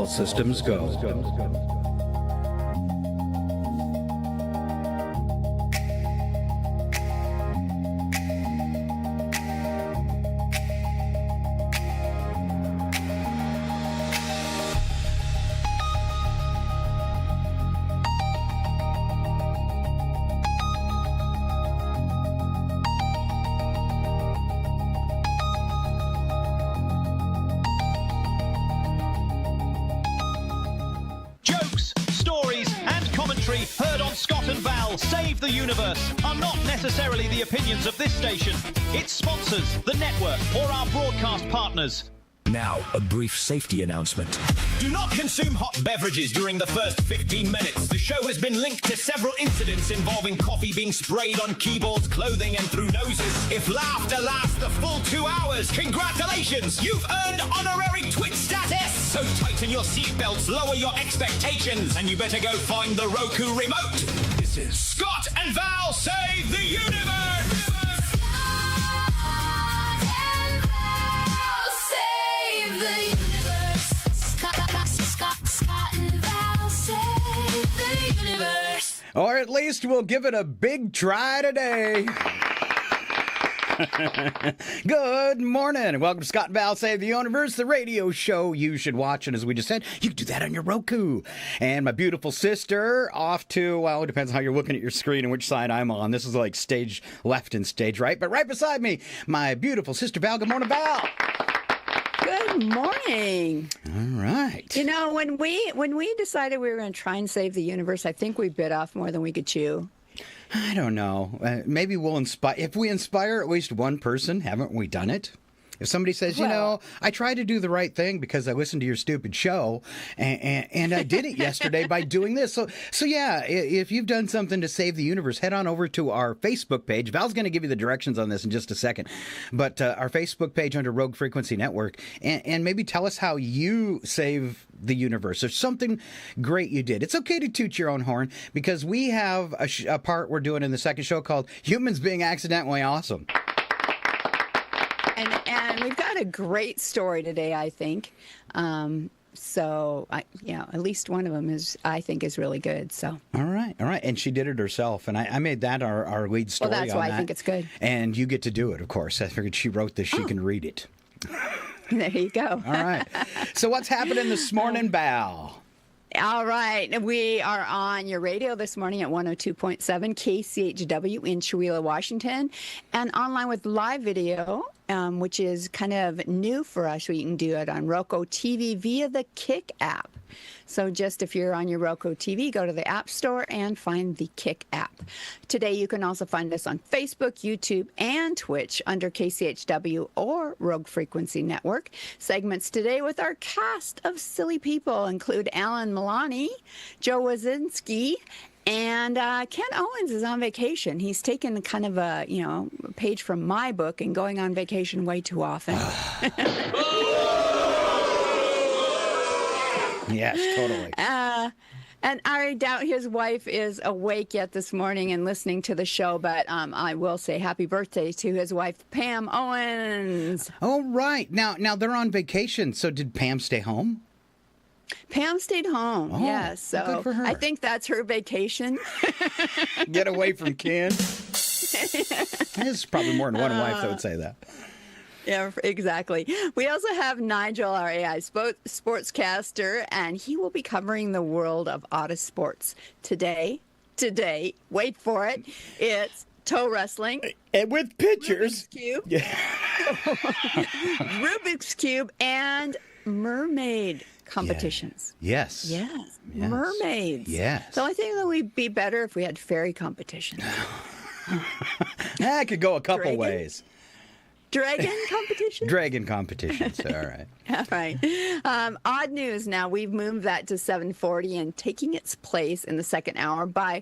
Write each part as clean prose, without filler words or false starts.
All systems go. Heard on Scott and Val Save the Universe are not necessarily the opinions of this station, its sponsors, the network, or our broadcast partners. Now, a brief safety announcement. Do not consume hot beverages during the first 15 minutes. The show has been linked to several incidents involving coffee being sprayed on keyboards, clothing, and through noses. If laughter lasts the full 2 hours, congratulations! You've earned honorary Twitch status! So tighten your seatbelts, lower your expectations, and you better go find the Roku remote. This is Scott and Val Save the Universe! Or at least we'll give it a big try today. Good morning, and welcome to Scott and Val Save the Universe, the radio show you should watch. And as we just said, you can do that on your Roku. And my beautiful sister off to, well, it depends on how you're looking at your screen and which side I'm on. This is like stage left and stage right. But right beside me, my beautiful sister Val. Good morning, Val. Good morning. All right. You know, when we decided we were going to try and save the universe, I think we bit off more than we could chew. I don't know. Maybe we'll inspire. If we inspire at least one person, haven't we done it? If somebody says, you know, I tried to do the right thing because I listened to your stupid show, and I did it yesterday by doing this. So yeah, if you've done something to save the universe, head on over to our Facebook page. Val's going to give you the directions on this in just a second. But our Facebook page under Rogue Frequency Network, and maybe tell us how you save the universe. There's something great you did. It's okay to toot your own horn, because we have a part we're doing in the second show called Humans Being Accidentally Awesome. And we've got a great story today, I think. So, at least one of them I think is really good. So. All right. And she did it herself, and I made that our lead story. Well, that's why I think it's good. And you get to do it, of course. I figured she wrote this; she can read it. There you go. All right. So what's happening this morning, Val? All right. We are on your radio this morning at 102.7 KCHW in Chewelah, Washington, and online with live video, which is kind of new for us. We can do it on Roku TV via the Kick app. So just if you're on your Roku TV, go to the App Store and find the Kick app. Today, you can also find us on Facebook, YouTube, and Twitch under KCHW or Rogue Frequency Network. Segments today with our cast of silly people include Alan Milani, Joe Wazinski, and Ken Owens is on vacation. He's taken kind of a page from my book and going on vacation way too often. Yes, totally. And I doubt his wife is awake yet this morning and listening to the show, but I will say happy birthday to his wife, Pam Owens. Oh, right. Now they're on vacation, so did Pam stay home? Pam stayed home, yes. So good for her. I think that's her vacation. Get away from Ken. There's probably more than one wife that would say that. Yeah, exactly. We also have Nigel, our AI sportscaster, and he will be covering the world of auto sports. Today, wait for it, it's toe wrestling. And with pictures. Rubik's Cube. Yeah. Rubik's Cube and mermaid competitions. Yes. Mermaids. Yes. So I think that we'd be better if we had fairy competitions. That could go a couple ways. Dragon competition? Dragon competitions. All right. All right. Odd news now. We've moved that to 7:40 and taking its place in the second hour by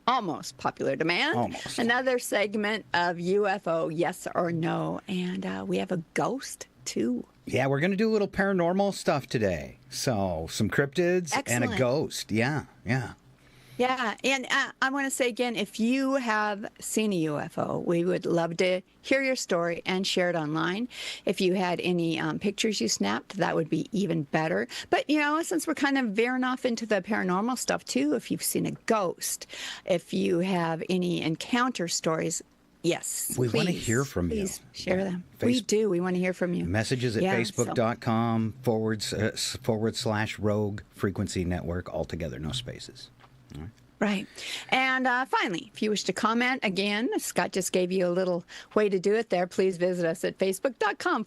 almost popular demand. Almost. Another segment of UFO, yes or no. And we have a ghost, too. Yeah, we're going to do a little paranormal stuff today. So some cryptids and a ghost. Yeah. Yeah, and I want to say again, if you have seen a UFO, we would love to hear your story and share it online. If you had any pictures you snapped, that would be even better. But, you know, since we're kind of veering off into the paranormal stuff too, if you've seen a ghost, if you have any encounter stories, yes, we want to hear from you. Please share them. We do. We want to hear from you. Messages at facebook.com / Rogue Frequency Network, all together, no spaces. All right. Right. And finally, if you wish to comment, again, Scott just gave you a little way to do it there. Please visit us at facebook.com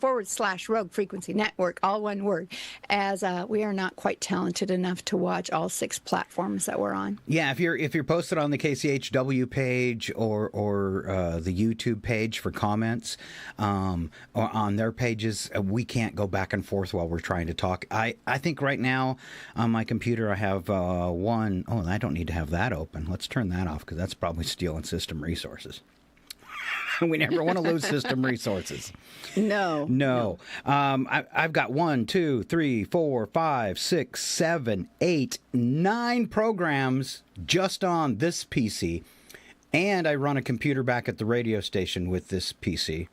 / Rogue Frequency Network, all one word, as we are not quite talented enough to watch all 6 platforms that we're on. Yeah, if you're posted on the KCHW page or the YouTube page for comments, or on their pages, we can't go back and forth while we're trying to talk. I think right now on my computer I have one. Oh, I don't need to have that open. Let's turn that off because that's probably stealing system resources. We never want to lose system resources. No. I've got 1, 2, 3, 4, 5, 6, 7, 8, 9 programs just on this PC. And I run a computer back at the radio station with this PC.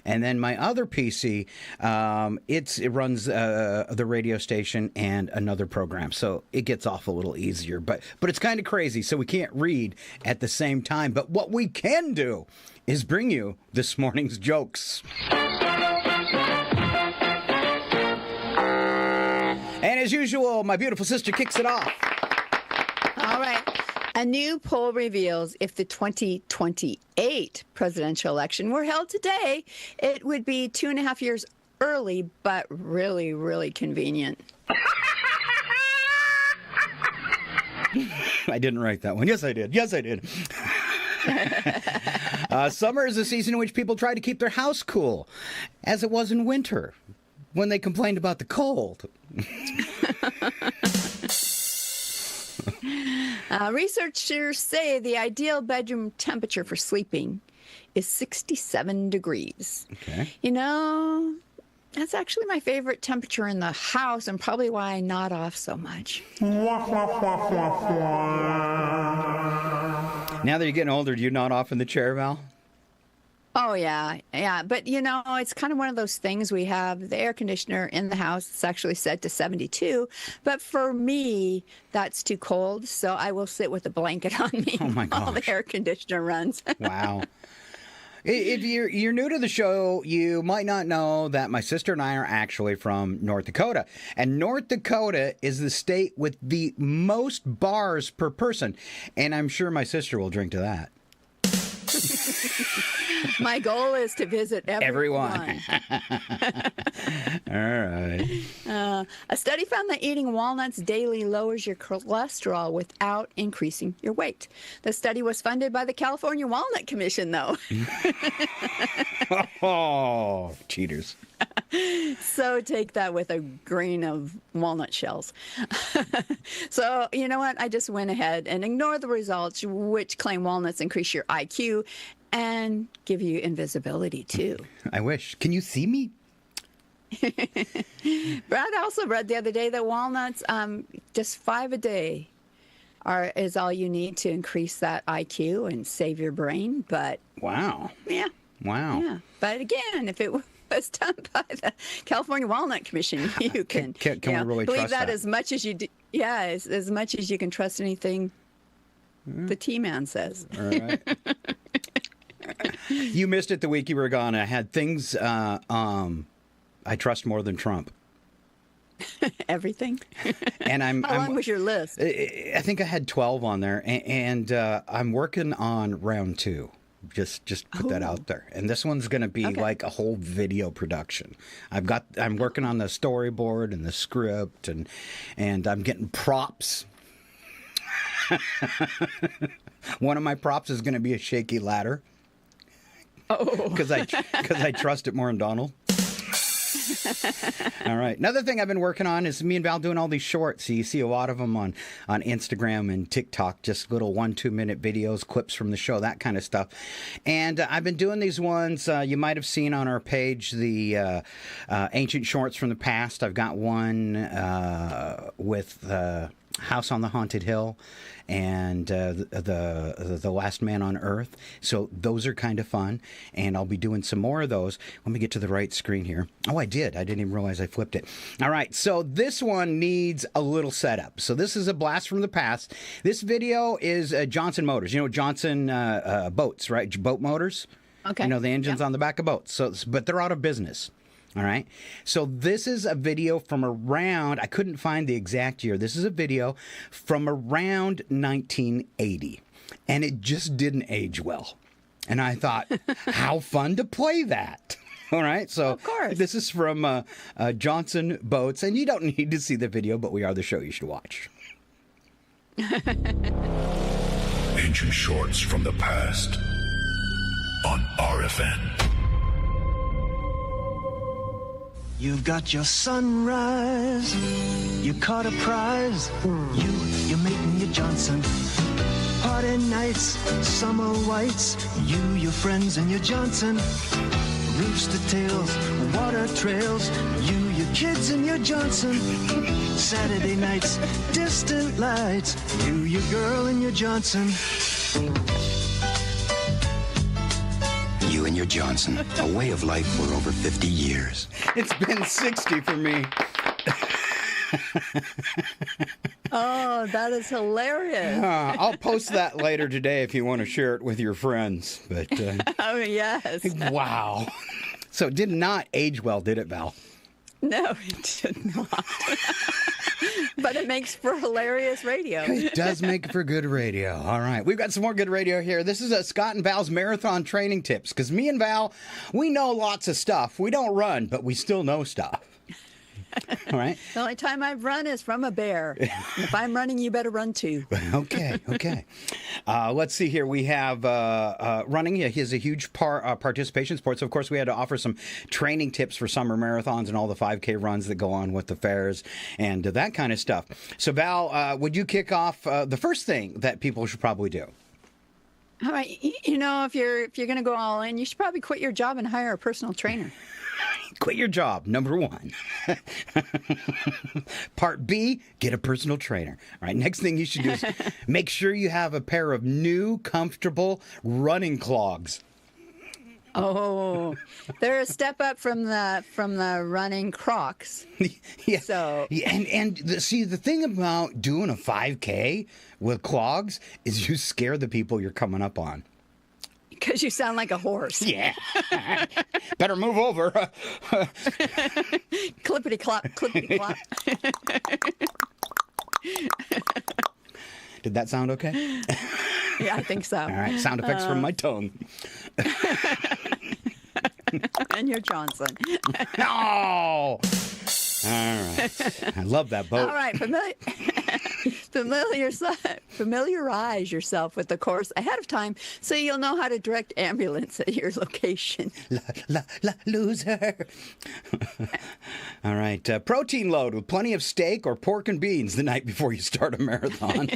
And then my other PC, it runs the radio station and another program. So it gets off a little easier. But it's kind of crazy, so we can't read at the same time. But what we can do is bring you this morning's jokes. And as usual, my beautiful sister kicks it off. All right. A new poll reveals if the 2028 presidential election were held today, it would be 2.5 years early, but really, really convenient. I didn't write that one. Yes, I did. Summer is a season in which people try to keep their house cool, as it was in winter, when they complained about the cold. Researchers say the ideal bedroom temperature for sleeping is 67 degrees. Okay. You know, that's actually my favorite temperature in the house and probably why I nod off so much. Now that you're getting older, do you nod off in the chair, Val? Oh, yeah. But, you know, it's kind of one of those things. We have the air conditioner in the house. It's actually set to 72. But for me, that's too cold. So I will sit with a blanket on me while the air conditioner runs. Wow. If you're new to the show, you might not know that my sister and I are actually from North Dakota. And North Dakota is the state with the most bars per person. And I'm sure my sister will drink to that. My goal is to visit everyone. All right. A study found that eating walnuts daily lowers your cholesterol without increasing your weight. The study was funded by the California Walnut Commission, though. Oh, cheaters. So take that with a grain of walnut shells. So, you know what? I just went ahead and ignored the results, which claim walnuts increase your IQ and give you invisibility, too. I wish. Can you see me? Brad also read the other day that walnuts, just 5 a day is all you need to increase that IQ and save your brain. But wow. Yeah. Wow. Yeah. But again, if it was done by the California Walnut Commission, you can we really believe trust that as much as you do. Yeah, as much as you can trust anything the T-Man says. All right. You missed it the week you were gone. I had things I trust more than Trump. Everything? And How long was your list? I think I had 12 on there, and I'm working on round 2. Just put that out there. And this one's going to be like a whole video production. I'm working on the storyboard and the script, and I'm getting props. One of my props is going to be a shaky ladder. Oh, because I trust it more than Donald. All right. Another thing I've been working on is me and Val doing all these shorts. So you see a lot of them on Instagram and TikTok, just little 1-2 minute videos, clips from the show, that kind of stuff. And I've been doing these ones you might have seen on our page, the ancient shorts from the past. I've got one with House on the Haunted Hill and the Last Man on Earth. So those are kind of fun, and I'll be doing some more of those. Let me get to the right screen here. Oh, I did. I didn't even realize I flipped it. All right, so this one needs a little setup. So this is a blast from the past. This video is Johnson Motors. You know, Johnson boats, right? Boat motors. Okay. You know, the engines on the back of boats. So, but they're out of business. All right. So this is a video from around, I couldn't find the exact year. This is a video from around 1980. And it just didn't age well. And I thought, how fun to play that. All right. So of course. This is from Johnson Boats. And you don't need to see the video, but we are the show you should watch. Ancient shorts from the past on RFN. You've got your sunrise, you caught a prize, you're making your Johnson. Party nights, summer whites, your friends and your Johnson. Rooster tails, water trails, your kids and your Johnson. Saturday nights, distant lights, your girl and your Johnson. You and your Johnson, a way of life for over 50 years. It's been 60 for me. Oh, that is hilarious. I'll post that later today if you want to share it with your friends. But Oh, yes. wow. So it did not age well, did it, Val? No, it did not. But it makes for hilarious radio. It does make for good radio. All right. We've got some more good radio here. This is Scott and Val's marathon training tips. Because me and Val, we know lots of stuff. We don't run, but we still know stuff. All right. The only time I've run is from a bear. And if I'm running, you better run too. Okay. Let's see here. We have running. He has a huge participation sport. So, of course, we had to offer some training tips for summer marathons and all the 5K runs that go on with the fairs and that kind of stuff. So, Val, would you kick off the first thing that people should probably do? All right. You know, if you're going to go all in, you should probably quit your job and hire a personal trainer. Quit your job, number one. Part B, get a personal trainer. All right, next thing you should do is make sure you have a pair of new, comfortable running clogs. Oh, they're a step up from the running Crocs. Yeah. So See, the thing about doing a 5K with clogs is you scare the people you're coming up on. Because you sound like a horse. Yeah. Better move over. Clippity clop, clippity clop. Did that sound okay? Yeah, I think so. All right, sound effects from my tongue. And your Johnson. No! All right. I love that boat. All right, familiarize yourself with the course ahead of time so you'll know how to direct ambulance at your location. Loser. All right. Protein load with plenty of steak or pork and beans the night before you start a marathon.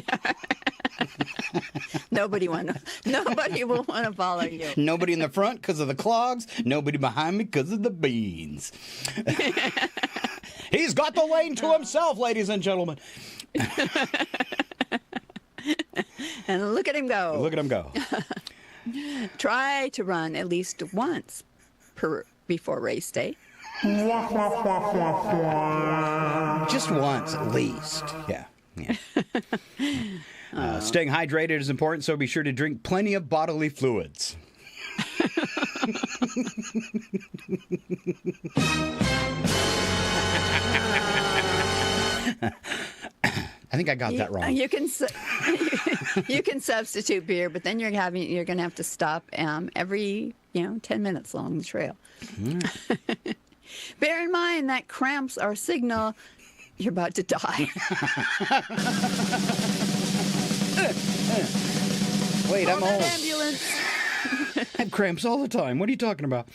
Nobody will want to follow you. Nobody in the front because of the clogs. Nobody behind me because of the beans. He's got the lane to himself, ladies and gentlemen. And look at him go. Look at him go. Try to run at least once before race day. Just once, at least. Yeah. Staying hydrated is important, so be sure to drink plenty of bodily fluids. I think I got that wrong. You can substitute beer, but then you're going to have to stop every 10 minutes along the trail. Bear in mind that cramps are a signal you're about to die. Wait, I'm old. Ambulance. I have cramps all the time. What are you talking about?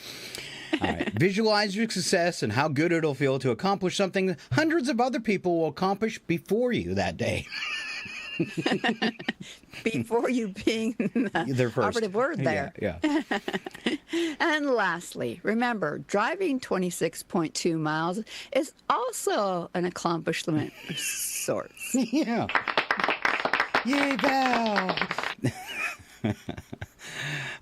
All right. Visualize your success and how good it'll feel to accomplish something hundreds of other people will accomplish before you that day. Before you being the first. operative word there. Yeah. And lastly, remember, driving 26.2 miles is also an accomplishment of sorts. Yeah. Yay, Val!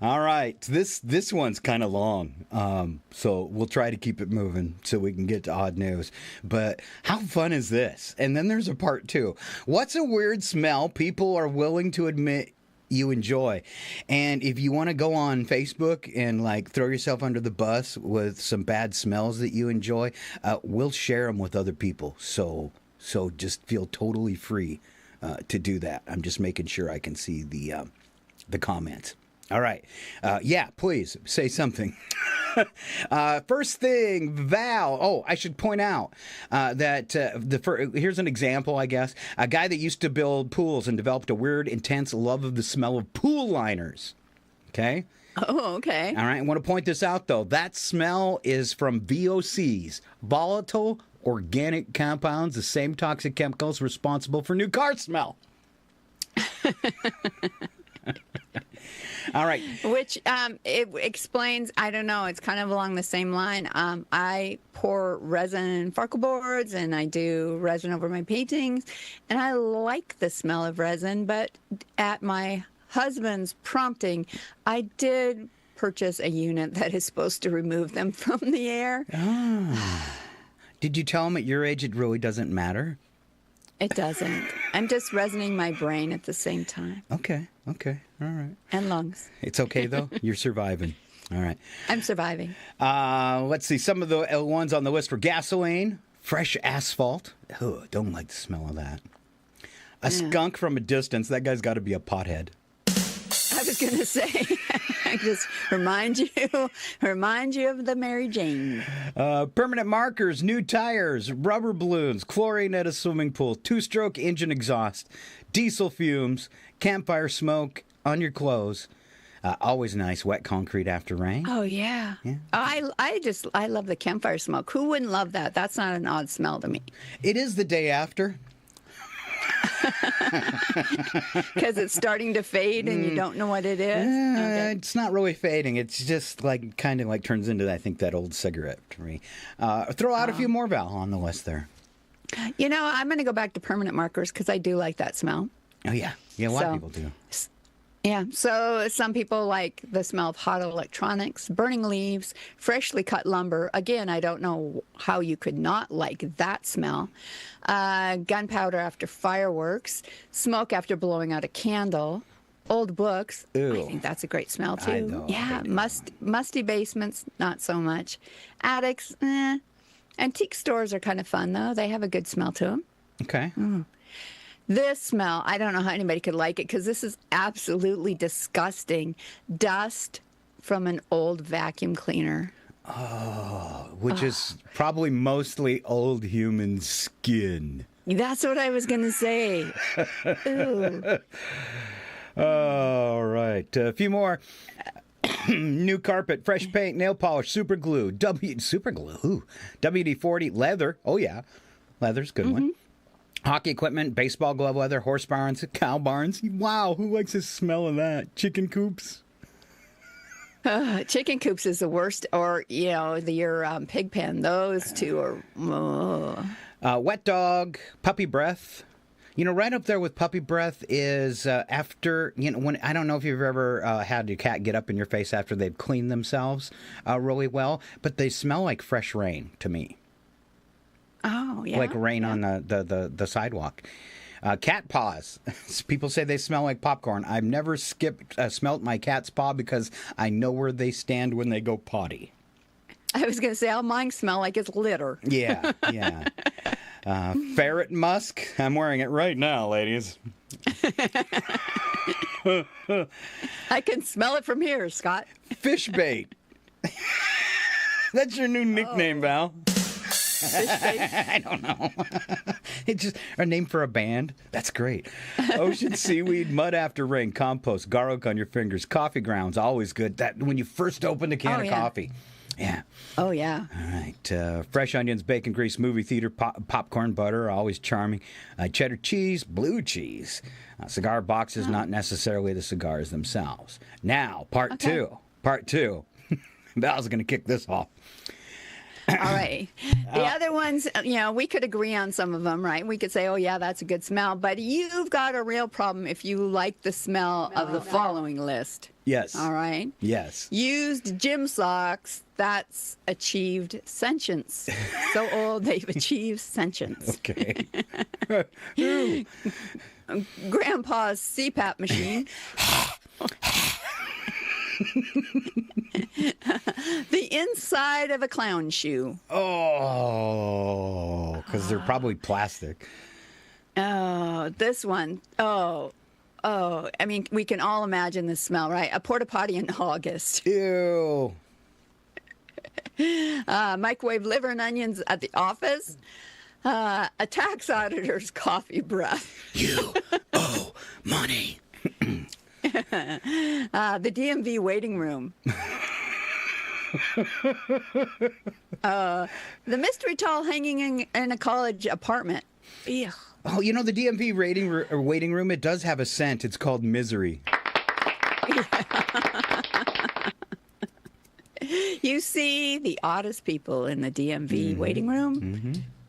All right, this one's kind of long, so we'll try to keep it moving so we can get to odd news. But how fun is this? And then there's a part 2. What's a weird smell people are willing to admit you enjoy? And if you want to go on Facebook and like throw yourself under the bus with some bad smells that you enjoy, we'll share them with other people. So just feel totally free to do that. I'm just making sure I can see the comments. All right. Yeah, please say something. First thing, Val. Oh, I should point out that here's an example, I guess. A guy that used to build pools and developed a weird, intense love of the smell of pool liners. Okay? Oh, okay. All right. I want to point this out, though. That smell is from VOCs, volatile organic compounds, the same toxic chemicals responsible for new car smell. All right. Which it explains, I don't know, it's kind of along the same line. I pour resin in Farkle boards and I do resin over my paintings, and I like the smell of resin, but at my husband's prompting, I did purchase a unit that is supposed to remove them from the air. Did you tell him at your age it really doesn't matter? It doesn't. I'm just resining my brain at the same time. Okay. All right. And lungs. It's okay, though? You're surviving. All right. I'm surviving. Let's see. Some of the ones on the list were gasoline, fresh asphalt. Oh, don't like the smell of that. A skunk from a distance. That guy's got to be a pothead. I was going to say, I just remind you of the Mary Jane. Permanent markers, new tires, rubber balloons, chlorine at a swimming pool, two-stroke engine exhaust, diesel fumes, campfire smoke on your clothes. Always nice, wet concrete after rain. Oh, yeah. Oh, I love the campfire smoke. Who wouldn't love that? That's not an odd smell to me. It is the day after. Because it's starting to fade and you don't know what it is? Okay. It's not really fading. It's just like kind of like turns into, I think, that old cigarette to me. Throw out a few more, Val, on the list there. You know, I'm going to go back to permanent markers because I do like that smell. Oh, yeah. Yeah, a lot of people do. Yeah, so some people like the smell of hot electronics, burning leaves, freshly cut lumber. Again, I don't know how you could not like that smell. Gunpowder after fireworks, smoke after blowing out a candle, old books. Ew. I think that's a great smell too. I know. Yeah, musty basements, not so much. Attics, Antique stores are kind of fun though. They have a good smell to them. Okay. This smell, I don't know how anybody could like it because this is absolutely disgusting. Dust from an old vacuum cleaner. Oh, which is probably mostly old human skin. That's what I was going to say. Ooh. All right. A few more. New carpet, fresh paint, nail polish, super glue, WD-40, leather. Oh, yeah. Leather's a good one. Hockey equipment, baseball glove leather, horse barns, cow barns. Wow, who likes the smell of that? Chicken coops. Chicken coops is the worst, or, your pig pen. Those two are... Wet dog, puppy breath. Right up there with puppy breath is after, when I don't know if you've ever had your cat get up in your face after they've cleaned themselves really well, but they smell like fresh rain to me. Oh, yeah. Like rain on the sidewalk. Cat paws. People say they smell like popcorn. I've never smelt my cat's paw because I know where they stand when they go potty. I was going to say, all mine smell like it's litter. Yeah. Ferret musk. I'm wearing it right now, ladies. I can smell it from here, Scott. Fish bait. That's your new nickname, Val. I don't know. It's just a name for a band. That's great. Ocean seaweed, mud after rain, compost, garlic on your fingers, coffee grounds, always good. That when you first open a can of coffee. Yeah. Oh, yeah. All right. Fresh onions, bacon grease, movie theater, popcorn, butter, always charming. Cheddar cheese, blue cheese. Cigar boxes, not necessarily the cigars themselves. Now, part two. Part two. Val's going to kick this off. All right. The other ones, we could agree on some of them, right? We could say, oh, yeah, that's a good smell. But you've got a real problem if you like the smell of the following list. Yes. All right? Yes. Used gym socks, that's achieved sentience. So old, they've achieved sentience. Okay. Grandpa's CPAP machine. The inside of a clown shoe. Oh, because they're probably plastic. Oh, this one. Oh, I mean, we can all imagine the smell, right? A porta potty in August. Ew. Microwave liver and onions at the office. A tax auditor's coffee breath. You owe money. The DMV waiting room. The mystery towel hanging in a college apartment. Ew. Oh, the DMV waiting room, it does have a scent. It's called Misery. You see the oddest people in the DMV waiting room.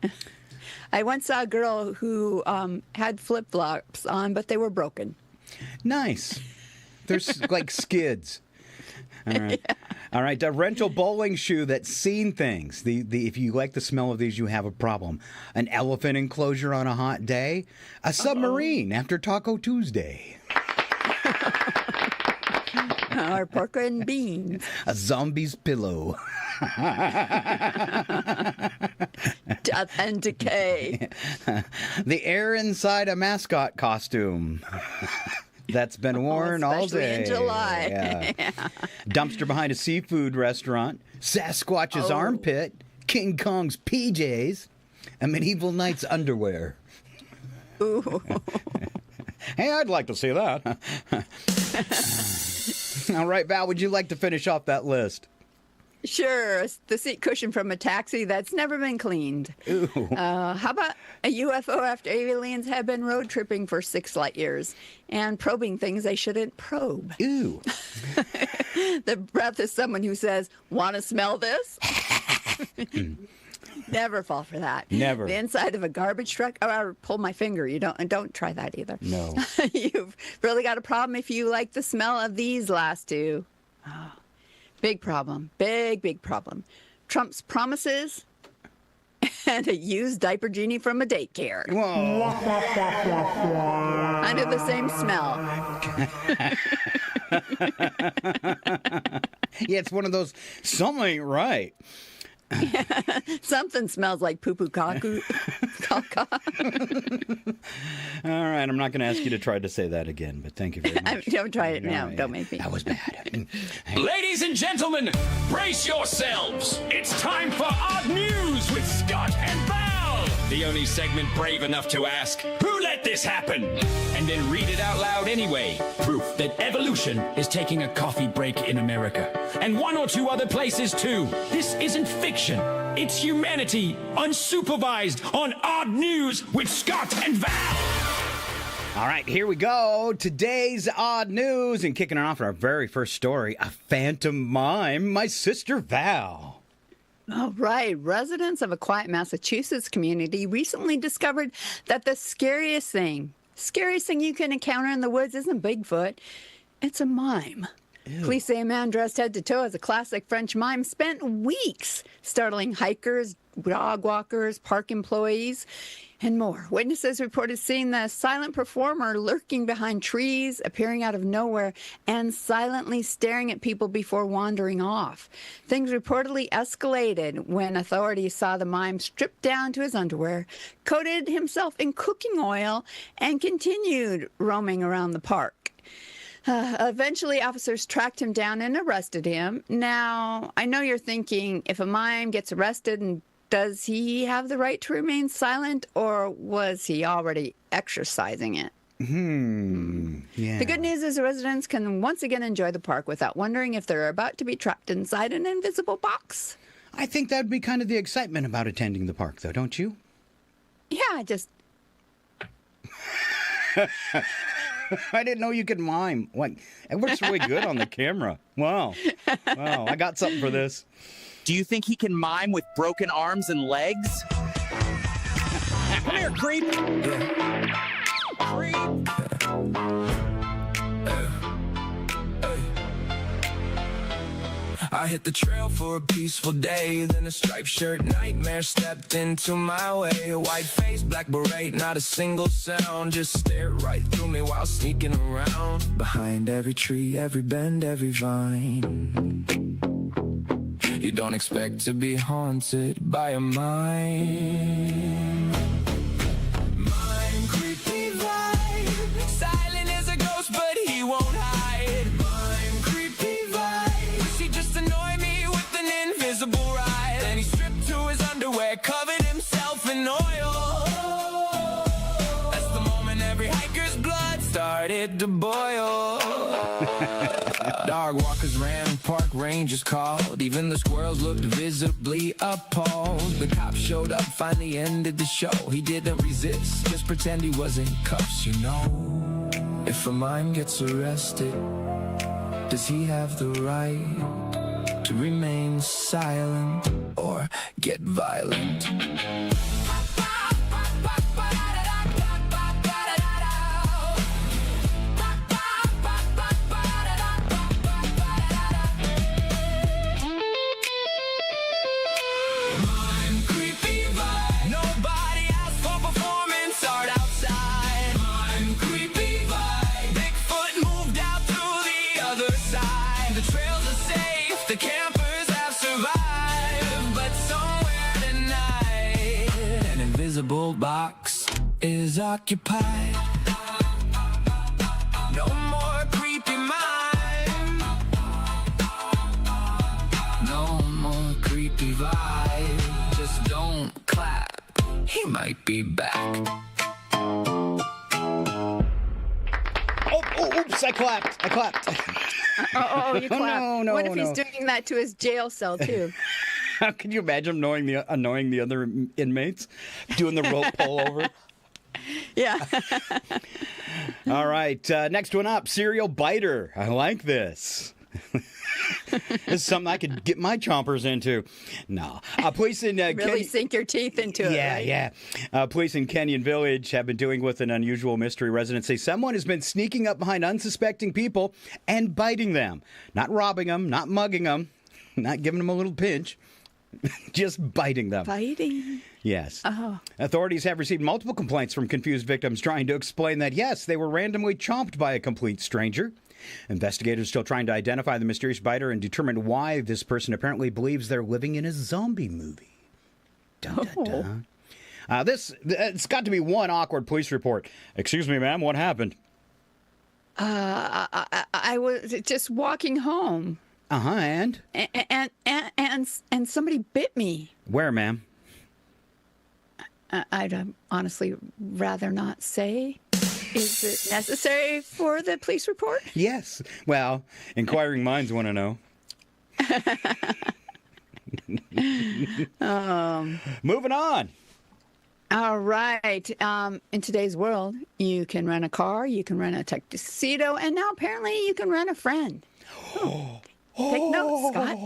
Mm-hmm. I once saw a girl who had flip-flops on, but they were broken. Nice. They're like skids. All right. Yeah. All right. A rental bowling shoe that's seen things. If you like the smell of these, you have a problem. An elephant enclosure on a hot day. A submarine after Taco Tuesday. Or pork and beans. A zombie's pillow. Death and decay. The air inside a mascot costume. That's been worn all day. Especially in July. Yeah. Yeah. Dumpster behind a seafood restaurant. Sasquatch's armpit. King Kong's PJs. A medieval knight's underwear. Ooh. Hey, I'd like to see that. All right, Val, would you like to finish off that list? Sure. The seat cushion from a taxi that's never been cleaned. Ooh. How about a UFO after aliens have been road tripping for 6 light years and probing things they shouldn't probe? Ooh. The breath is someone who says, "Want to smell this?" Never fall for that. Never. The inside of a garbage truck. Oh, I pull my finger. You don't try that either. No. You've really got a problem if you like the smell of these last two. Oh, big problem. Big problem. Trump's promises and a used diaper genie from a daycare. Whoa. Under the same smell. Yeah, it's one of those, something ain't right. Something smells like poo-poo caca. All right, I'm not going to ask you to try to say that again, but thank you very much. Don't try it now. Yeah, Don't make me. That was bad. Ladies and gentlemen, brace yourselves. It's time for Odd News with Scott and Val. The only segment brave enough to ask, who let this happen? And then read it out loud anyway. Proof that evolution is taking a coffee break in America. And 1 or 2 other places too. This isn't fiction. It's humanity, unsupervised, on Odd News with Scott and Val. All right, here we go. Today's Odd News, and kicking it off with our very first story, a phantom mime, my sister Val. All right. Residents of a quiet Massachusetts community recently discovered that the scariest thing you can encounter in the woods isn't Bigfoot. It's a mime. Ew. Police say a man dressed head to toe as a classic French mime spent weeks startling hikers, dog walkers, park employees, and more. Witnesses reported seeing the silent performer lurking behind trees, appearing out of nowhere, and silently staring at people before wandering off. Things reportedly escalated when authorities saw the mime stripped down to his underwear, coated himself in cooking oil, and continued roaming around the park. Eventually, officers tracked him down and arrested him. Now, I know you're thinking, if a mime gets arrested, and does he have the right to remain silent, or was he already exercising it? Yeah. The good news is the residents can once again enjoy the park without wondering if they're about to be trapped inside an invisible box. I think that'd be kind of the excitement about attending the park, though, don't you? Yeah, just I didn't know you could mime. Like, it works really good on the camera. Wow. Wow, I got something for this. Do you think he can mime with broken arms and legs? Come here, creep. I hit the trail for a peaceful day, then a striped shirt nightmare stepped into my way. A white face, black beret, not a single sound, just stared right through me while sneaking around. Behind every tree, every bend, every vine, you don't expect to be haunted by a mind. Mind creepy vibe, silent as a ghost but he won't hide. Mind creepy vibe, wish he'd just annoy me with an invisible ride. Then he stripped to his underwear, covered himself in oil. That's the moment every hiker's blood started to boil. Dog walkers ran, park rangers called. Even the squirrels looked visibly appalled. The cops showed up, finally ended the show. He didn't resist, just pretend he was in cuffs, you know. If a mime gets arrested, does he have the right to remain silent or get violent? Box is occupied. No more creepy mind. No more creepy vibe. Just don't clap. He might be back. Oops, I clapped. you clapped. No, what if he's doing that to his jail cell too? How could you imagine annoying the other inmates? Doing the rope pull over? Yeah. All right, next one up, serial biter. I like this. This is something I could get my chompers into. No. Police in really sink your teeth into it, right? Yeah. Police in Kenyon Village have been dealing with an unusual mystery. Residents say someone has been sneaking up behind unsuspecting people and biting them. Not robbing them, not mugging them, not giving them a little pinch. Just biting them. Biting? Yes. Oh. Authorities have received multiple complaints from confused victims trying to explain that, yes, they were randomly chomped by a complete stranger. Investigators are still trying to identify the mysterious biter and determine why this person apparently believes they're living in a zombie movie. Dun, dun, dun. It's got to be one awkward police report. Excuse me, ma'am, what happened? I was just walking home. And? And somebody bit me. Where, ma'am? I'd honestly rather not say. Is it necessary for the police report? Yes. Well, inquiring minds want to know. Moving on. All right. In today's world, you can rent a car, you can rent a tuxedo, and now apparently you can rent a friend. Take notes, Scott.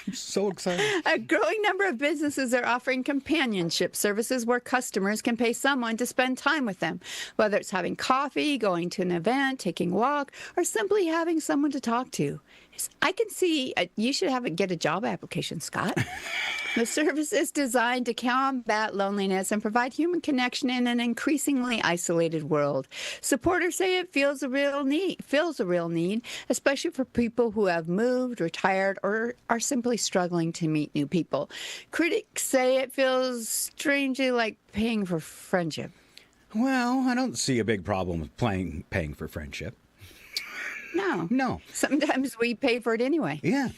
I'm so excited. A growing number of businesses are offering companionship services where customers can pay someone to spend time with them, whether it's having coffee, going to an event, taking a walk, or simply having someone to talk to. I can see you should get a job application, Scott. The service is designed to combat loneliness and provide human connection in an increasingly isolated world. Supporters say it fills a real need, especially for people who have moved, retired, or are simply struggling to meet new people. Critics say it feels strangely like paying for friendship. Well, I don't see a big problem with paying for friendship. No. Sometimes we pay for it anyway. Yeah,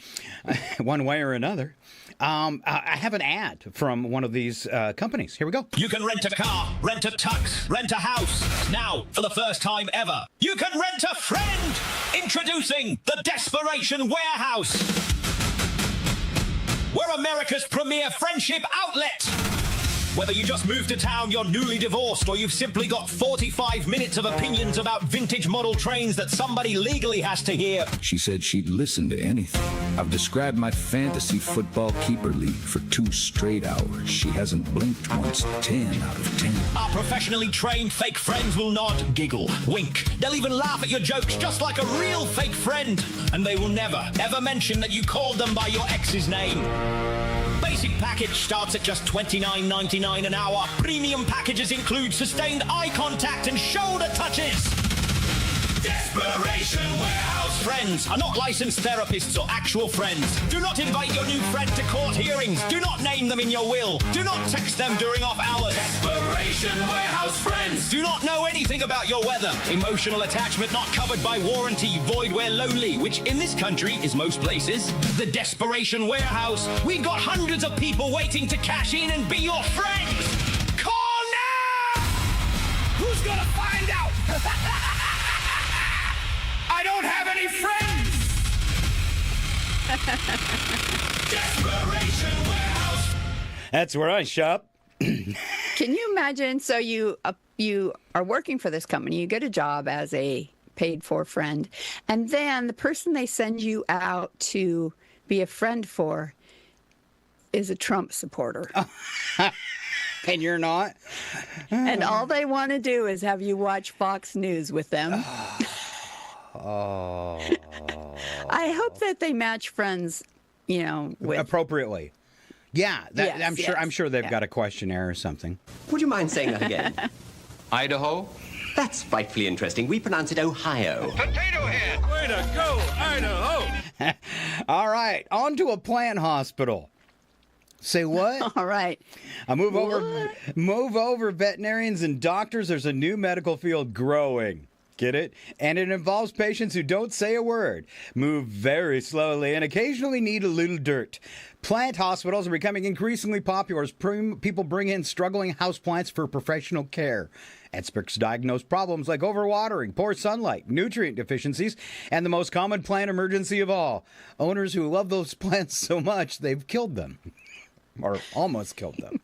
one way or another. I have an ad from one of these companies. Here we go. You can rent a car, rent a tux, rent a house. Now, for the first time ever, you can rent a friend. Introducing the Desperation Warehouse. We're America's premier friendship outlet. Whether you just moved to town, you're newly divorced, or you've simply got 45 minutes of opinions about vintage model trains that somebody legally has to hear. She said she'd listen to anything. I've described my fantasy football keeper league for 2 straight hours. She hasn't blinked once. 10 out of 10. Our professionally trained fake friends will nod, giggle, wink. They'll even laugh at your jokes just like a real fake friend. And they will never, ever mention that you called them by your ex's name. Basic package starts at just $29.99 an hour. Premium packages include sustained eye contact and shoulder touches. Desperation Warehouse friends are not licensed therapists or actual friends. Do not invite your new friend to court hearings. Do not name them in your will. Do not text them during off hours. Desperation Warehouse friends do not know anything about your weather. Emotional attachment not covered by warranty. Void where lonely, which in this country is most places. The Desperation Warehouse. We got hundreds of people waiting to cash in and be your friends. Call now! Who's gonna find out? I don't have any friends! Desperation Warehouse. That's where I shop. Can you imagine? So you are working for this company. You get a job as a paid-for friend, and then the person they send you out to be a friend for is a Trump supporter. And you're not? And all they want to do is have you watch Fox News with them. Oh. I hope that they match friends, with appropriately. Yeah, Yes, I'm sure they've got a questionnaire or something. Would you mind saying that again? Idaho? That's frightfully interesting. We pronounce it Ohio. Potato Head! Way to go, Idaho! All right, on to a plant hospital. Say what? All right. Move over, veterinarians and doctors. There's a new medical field growing. Get it? And it involves patients who don't say a word, move very slowly, and occasionally need a little dirt. Plant hospitals are becoming increasingly popular as people bring in struggling houseplants for professional care. Experts diagnose problems like overwatering, poor sunlight, nutrient deficiencies, and the most common plant emergency of all. Owners who love those plants so much, they've killed them. Or almost killed them.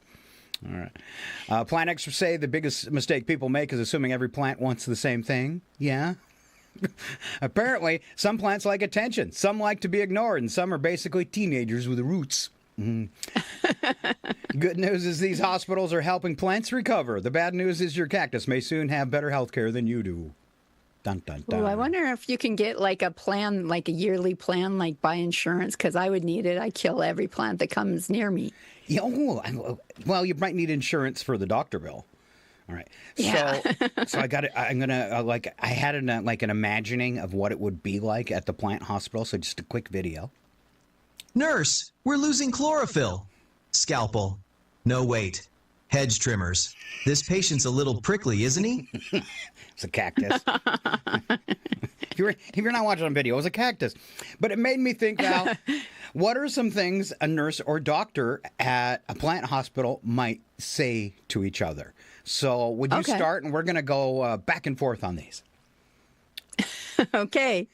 All right. Plant experts say the biggest mistake people make is assuming every plant wants the same thing. Yeah. Apparently, some plants like attention, some like to be ignored, and some are basically teenagers with roots. Good news is these hospitals are helping plants recover. The bad news is your cactus may soon have better health care than you do. Dun, dun, dun. Well, I wonder if you can get like a plan, like a yearly plan, like buy insurance, because I would need it. I kill every plant that comes near me. Well, you might need insurance for the doctor bill. All right. Yeah. So I got it. I'm gonna I had an imagining of what it would be like at the plant hospital. So just a quick video. Nurse, we're losing chlorophyll. Scalpel. No, wait. Hedge trimmers. This patient's a little prickly, isn't he? It's a cactus. If you're not watching on video, it was a cactus. But it made me think, Val, what are some things a nurse or doctor at a plant hospital might say to each other? So would you start, and we're going to go back and forth on these. Okay.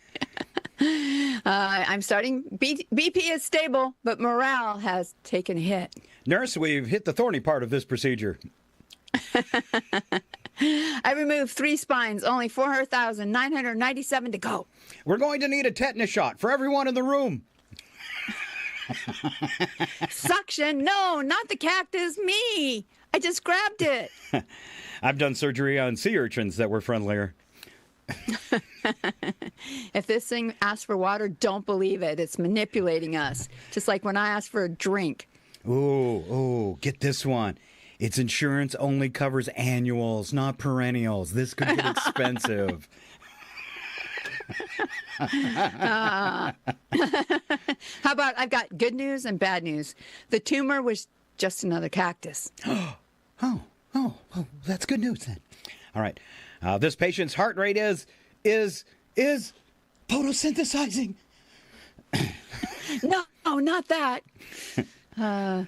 I'm starting. BP is stable, but morale has taken a hit. Nurse, we've hit the thorny part of this procedure. I removed 3 spines, only 4,997 to go. We're going to need a tetanus shot for everyone in the room. Suction? No, not the cactus, me. I just grabbed it. I've done surgery on sea urchins that were friendlier. If this thing asks for water, don't believe it. It's manipulating us. Just like when I asked for a drink. Ooh, get this one. Its insurance only covers annuals, not perennials. This could get expensive. How about I've got good news and bad news. The tumor was just another cactus. Oh, that's good news then. All right. This patient's heart rate is Photosynthesizing. No, not that. All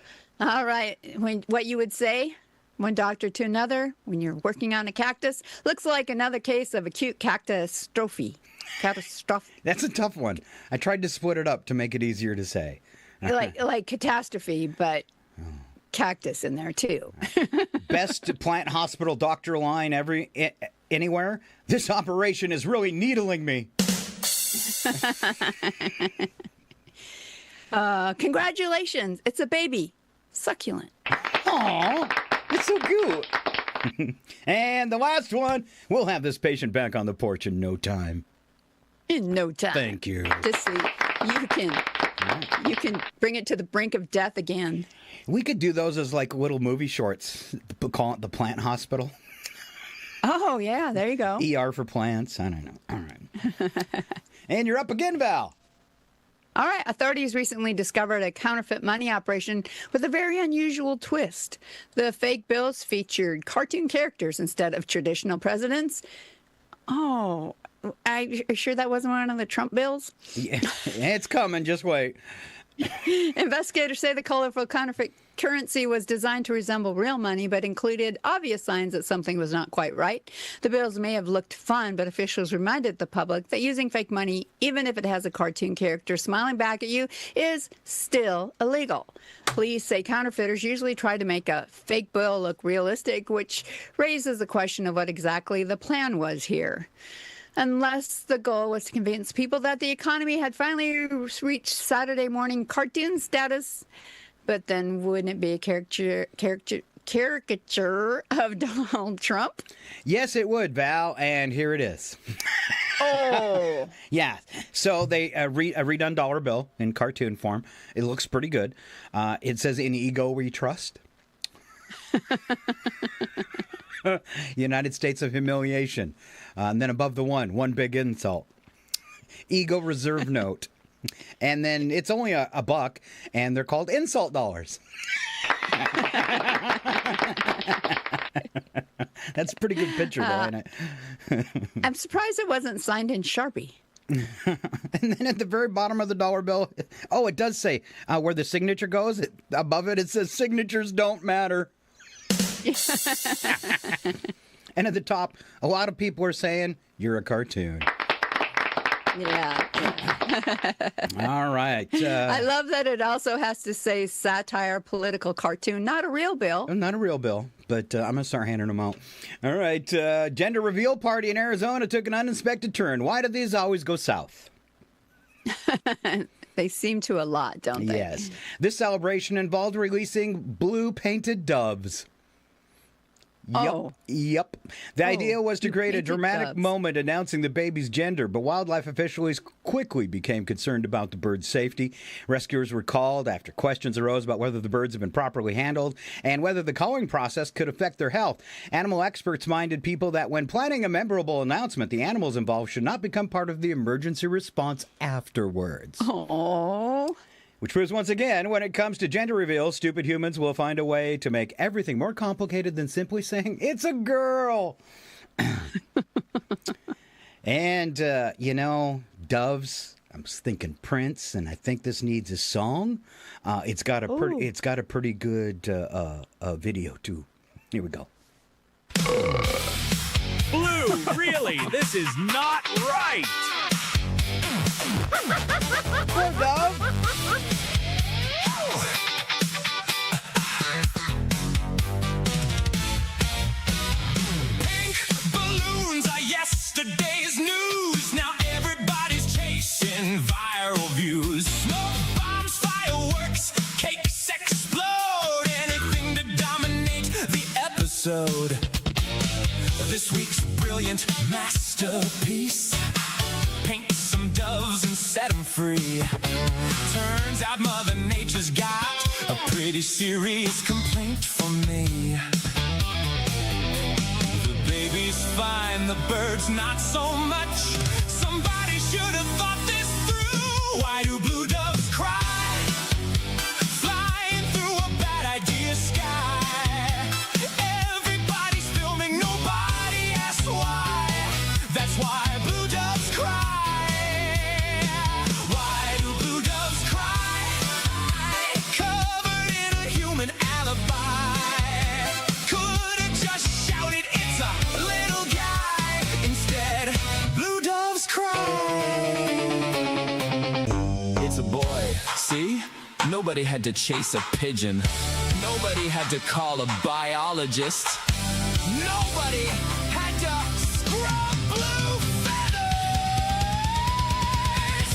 right. What you would say, one doctor to another, when you're working on a cactus, looks like another case of acute catastrophe. That's a tough one. I tried to split it up to make it easier to say. like catastrophe, but cactus in there too. Best plant hospital doctor line anywhere. This operation is really needling me. Congratulations, it's a baby. Succulent. Aw, it's so cute. And the last one, we'll have this patient back on the porch in no time. In no time. Thank you. Just so you can bring it to the brink of death again. We could do those as like little movie shorts. Call it the Plant Hospital. Oh, yeah, there you go. ER for plants. I don't know. All right. And you're up again, Val. All right. Authorities recently discovered a counterfeit money operation with a very unusual twist. The fake bills featured cartoon characters instead of traditional presidents. Oh, are you sure that wasn't one of the Trump bills? Yeah, it's coming. Just wait. Investigators say the colorful counterfeit currency was designed to resemble real money, but included obvious signs that something was not quite right. The bills may have looked fun, but officials reminded the public that using fake money, even if it has a cartoon character smiling back at you, is still illegal. Police say counterfeiters usually try to make a fake bill look realistic, which raises the question of what exactly the plan was here. Unless the goal was to convince people that the economy had finally reached Saturday morning cartoon status. But then wouldn't it be a caricature of Donald Trump? Yes, it would, Val, and here it is. Oh. Yeah, so they a redone dollar bill in cartoon form. It looks pretty good. It says, "In ego we trust." United States of humiliation. And then above the one big insult. Ego reserve note. And then it's only a buck, and they're called insult dollars. That's a pretty good picture, though, isn't it? I'm surprised it wasn't signed in Sharpie. And then at the very bottom of the dollar bill, it does say where the signature goes. Above it says signatures don't matter. And at the top, a lot of people are saying, "You're a cartoon." Yeah. All right. I love that it also has to say satire, political cartoon, not a real bill. Not a real bill, but I'm going to start handing them out. All right. Gender reveal party in Arizona took an uninspected turn. Why do these always go south? They seem to a lot, don't they? Yes. This celebration involved releasing blue painted doves. Yep. The idea was to create a dramatic moment announcing the baby's gender, but wildlife officials quickly became concerned about the bird's safety. Rescuers were called after questions arose about whether the birds had been properly handled and whether the culling process could affect their health. Animal experts minded people that when planning a memorable announcement, the animals involved should not become part of the emergency response afterwards. Oh. Which proves once again, when it comes to gender reveals, stupid humans will find a way to make everything more complicated than simply saying, "It's a girl." And, doves, I was thinking Prince, and I think this needs a song. It's got a pretty good video, too. Here we go. Blue, really? This is not right. Poor dove. Pink balloons are yesterday's news. Now everybody's chasing viral views. Smoke bombs, fireworks, cakes explode. Anything to dominate the episode. This week's brilliant masterpiece. Paint some doves and set them free. Turns out Mother Nature's got a pretty serious complaint for me. The baby's fine, the bird's not so much. Somebody should have thought this through. Why do blue doves cry? Flying through a bad idea sky. Everybody's filming, nobody asks why. That's why blue doves cry. Nobody had to chase a pigeon. Nobody had to call a biologist. Nobody had to scrub blue feathers.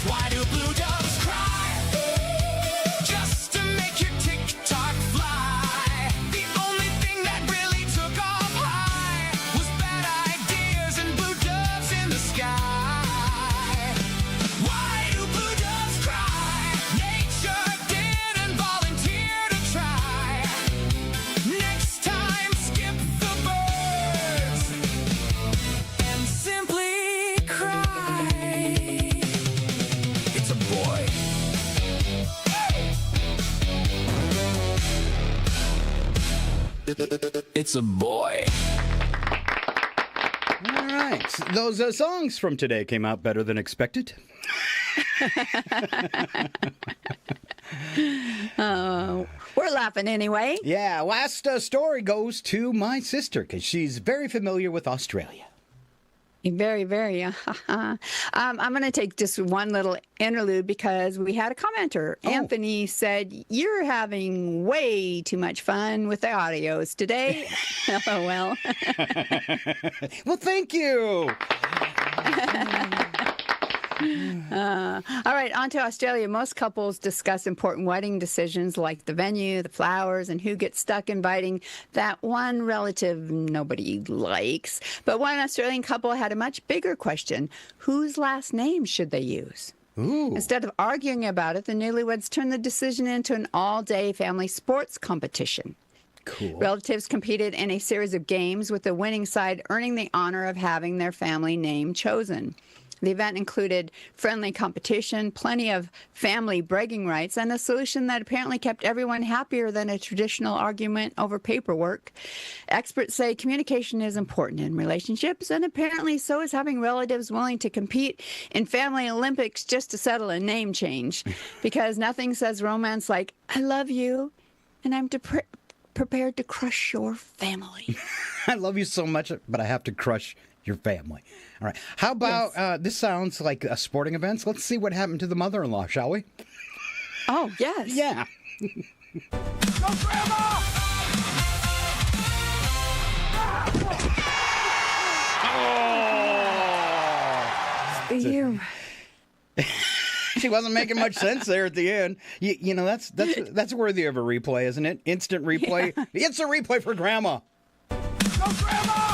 Why do blue doves cry? Just to make your tick-tock fly. The only thing that really took off high was bad ideas and blue doves in the sky. Why do blue doves cry? Nature didn't volunteer to try. Next time, skip the birds and simply cry. It's a boy. It's a boy. All right. Those songs from today came out better than expected. We're laughing anyway. Yeah, last story goes to my sister because she's very familiar with Australia. Very, very. I'm going to take just one little interlude because we had a commenter. Oh. Anthony said, "You're having way too much fun with the audios today." LOL. Well, thank you. All right, on to Australia. Most couples discuss important wedding decisions like the venue, the flowers, and who gets stuck inviting that one relative nobody likes. But one Australian couple had a much bigger question. Whose last name should they use? Ooh. Instead of arguing about it, the newlyweds turned the decision into an all-day family sports competition. Cool. Relatives competed in a series of games with the winning side earning the honor of having their family name chosen. The event included friendly competition, plenty of family bragging rights, and a solution that apparently kept everyone happier than a traditional argument over paperwork. Experts say communication is important in relationships, and apparently so is having relatives willing to compete in family Olympics just to settle a name change. Because nothing says romance like, "I love you, and I'm prepared to crush your family." I love you so much, but I have to crush your family. All right. How about, this sounds like a sporting events. Let's see what happened to the mother-in-law, shall we? Oh, yes. Yeah. Go, Grandma! You. She wasn't making much sense there at the end. You know, that's worthy of a replay, isn't it? Instant replay. Yeah. It's a replay for Grandma. Go, Grandma!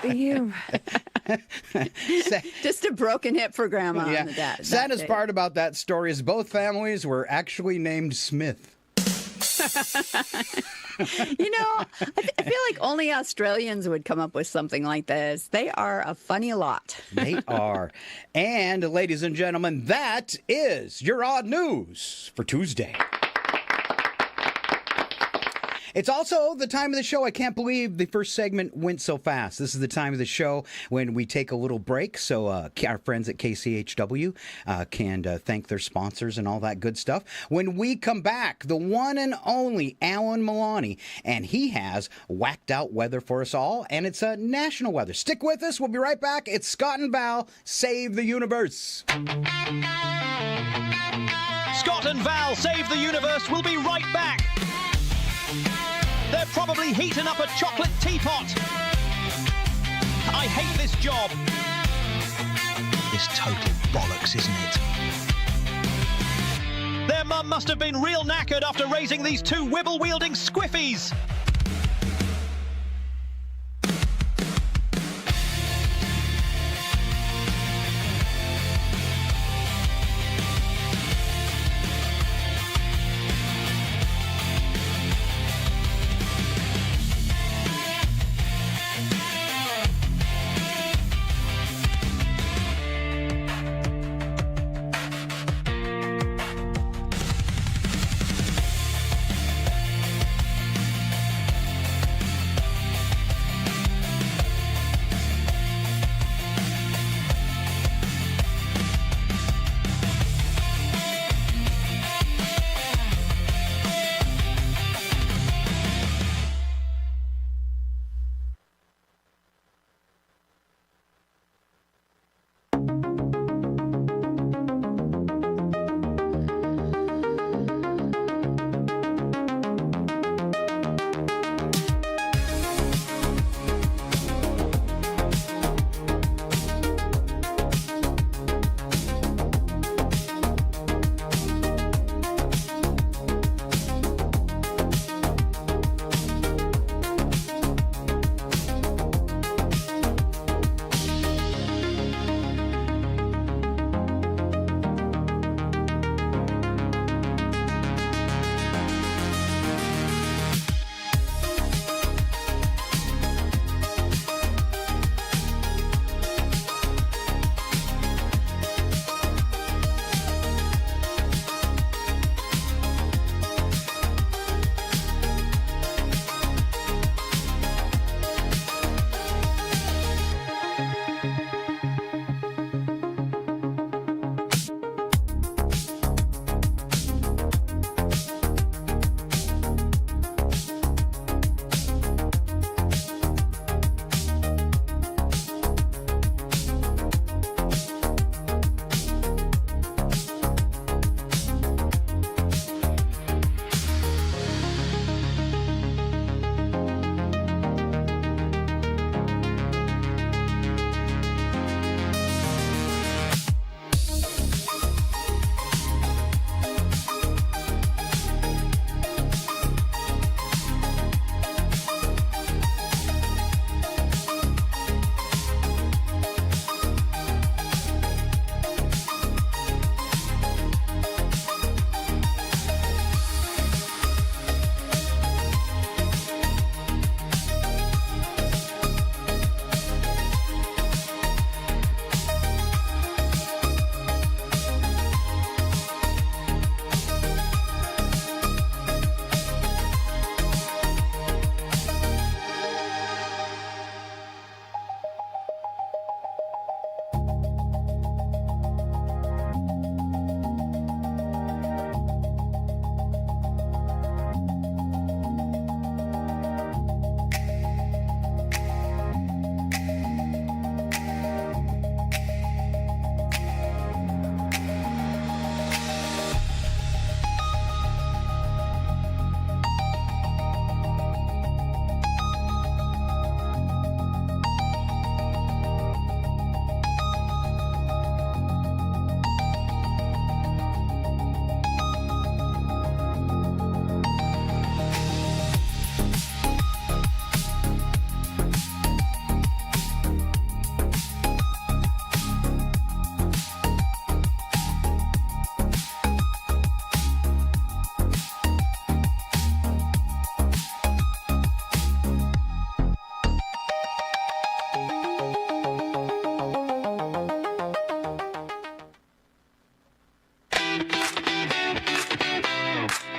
You. Just a broken hip for Grandma. Yeah. On the dad, Saddest part about that story is both families were actually named Smith. You know, I feel like only Australians would come up with something like this. They are a funny lot. They are. And, ladies and gentlemen, that is your odd news for Tuesday. It's also the time of the show. I can't believe the first segment went so fast. This is the time of the show when we take a little break so our friends at KCHW can thank their sponsors and all that good stuff. When we come back, the one and only Alan Milani, and he has whacked out weather for us all, and it's national weather. Stick with us. We'll be right back. It's Scott and Val Save the Universe. Scott and Val Save the Universe will be right back. They're probably heating up a chocolate teapot. I hate this job. It's total bollocks, isn't it? Their mum must have been real knackered after raising these two wibble-wielding squiffies.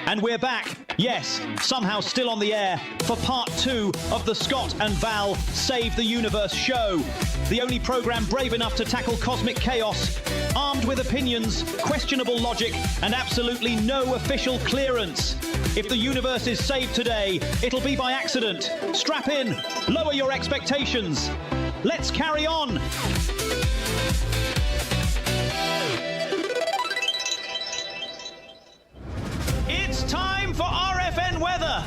And we're back, yes, somehow still on the air, for part 2 of the Scott and Val Save the Universe show. The only program brave enough to tackle cosmic chaos, armed with opinions, questionable logic, and absolutely no official clearance. If the universe is saved today, it'll be by accident. Strap in, lower your expectations. Let's carry on. It's time for RFN weather.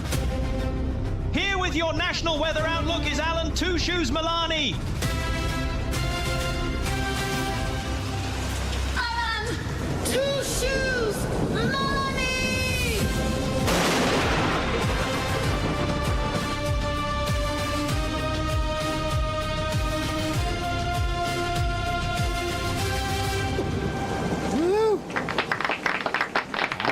Here with your national weather outlook is Alan Two Shoes Milani. Alan Two Shoes Milani.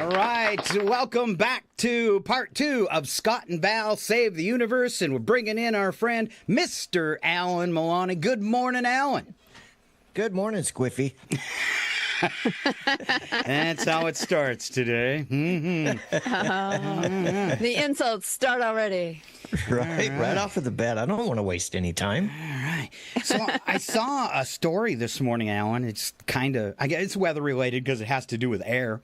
All right, welcome back to part 2 of Scott and Val Save the Universe, and we're bringing in our friend, Mr. Alan Milani. Good morning, Alan. Good morning, Squiffy. That's how it starts today. Mm-hmm. The insults start already. Right off of the bat. I don't want to waste any time. All right. So I saw a story this morning, Alan. It's kind of, I guess it's weather related because it has to do with air.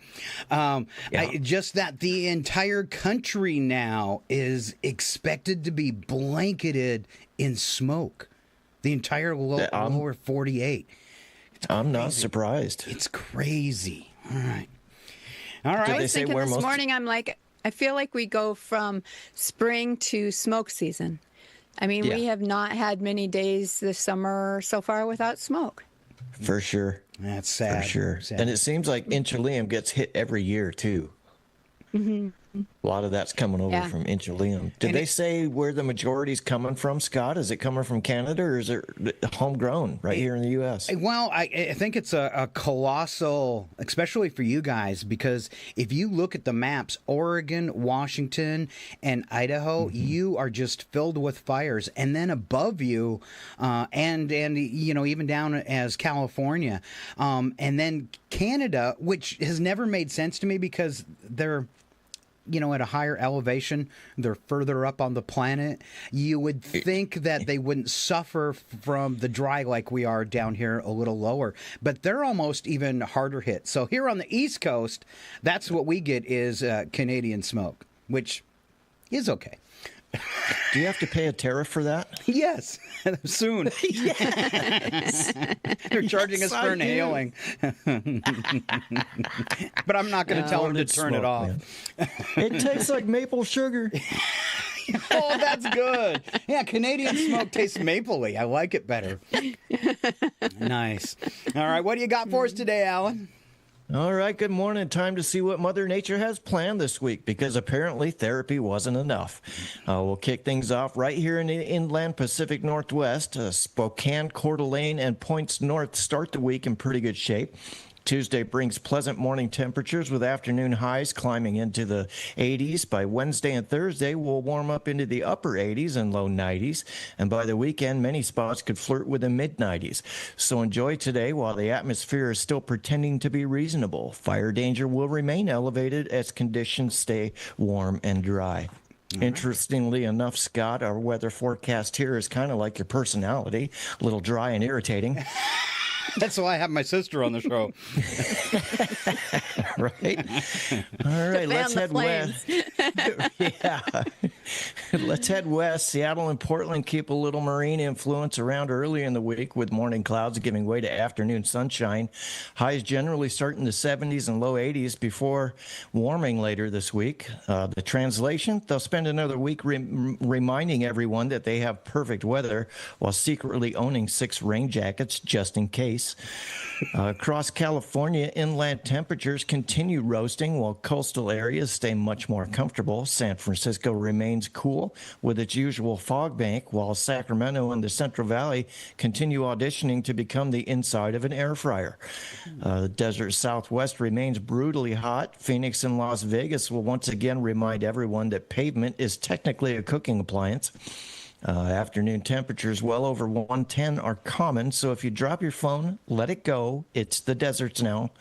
Just that the entire country now is expected to be blanketed in smoke. The entire lower 48. I'm not surprised. It's crazy. All right. I was thinking this morning, I'm like, I feel like we go from spring to smoke season. I mean, we have not had many days this summer so far without smoke. For sure. That's sad. For sure. Sad. And it seems like Inchelium gets hit every year, too. Mm-hmm. A lot of that's coming over from Inchelium. Did they say where the majority's coming from, Scott? Is it coming from Canada or is it homegrown right here in the U.S.? Well, I think it's a colossal, especially for you guys, because if you look at the maps, Oregon, Washington, and Idaho, you are just filled with fires. And then above you, and you know, even down as California, and then Canada, which has never made sense to me because they're, you know, at a higher elevation, they're further up on the planet. You would think that they wouldn't suffer from the dry like we are down here a little lower, but they're almost even harder hit. So here on the East Coast, that's what we get is Canadian smoke, which is okay. Do you have to pay a tariff for that? Yes, soon. Yes. They're charging us for inhaling. But I'm not going to tell them to turn it off. It tastes like maple sugar. Oh, that's good. Yeah, Canadian smoke tastes mapley. I like it better. Nice. All right, what do you got for us today, Alan? All right, good morning. Time to see what Mother Nature has planned this week, because apparently therapy wasn't enough. We'll kick things off right here in the inland Pacific Northwest. Spokane, Coeur d'Alene, and Points North start the week in pretty good shape. Tuesday brings pleasant morning temperatures with afternoon highs climbing into the 80s. By Wednesday and Thursday, we'll warm up into the upper 80s and low 90s. And by the weekend, many spots could flirt with the mid 90s. So enjoy today while the atmosphere is still pretending to be reasonable. Fire danger will remain elevated as conditions stay warm and dry. Interestingly enough, Scott, our weather forecast here is kind of like your personality, a little dry and irritating. That's why I have my sister on the show. Right? All right, let's head west. Yeah. Let's head west. Seattle and Portland keep a little marine influence around early in the week with morning clouds giving way to afternoon sunshine. Highs generally start in the 70s and low 80s before warming later this week. The translation, they'll spend another week reminding everyone that they have perfect weather while secretly owning 6 rain jackets just in case. Across California, inland temperatures continue roasting while coastal areas stay much more comfortable. San Francisco remains cool with its usual fog bank, while Sacramento and the Central Valley continue auditioning to become the inside of an air fryer. The desert Southwest remains brutally hot. Phoenix and Las Vegas will once again remind everyone that pavement is technically a cooking appliance. Afternoon temperatures well over 110 are common, so if you drop your phone, let it go. It's the deserts now.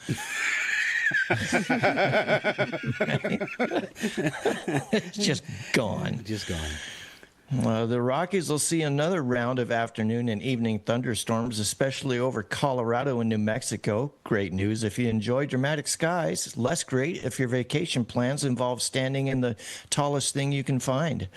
It's just gone. Just gone. The Rockies will see another round of afternoon and evening thunderstorms, especially over Colorado and New Mexico. Great news if you enjoy dramatic skies. Less great if your vacation plans involve standing in the tallest thing you can find.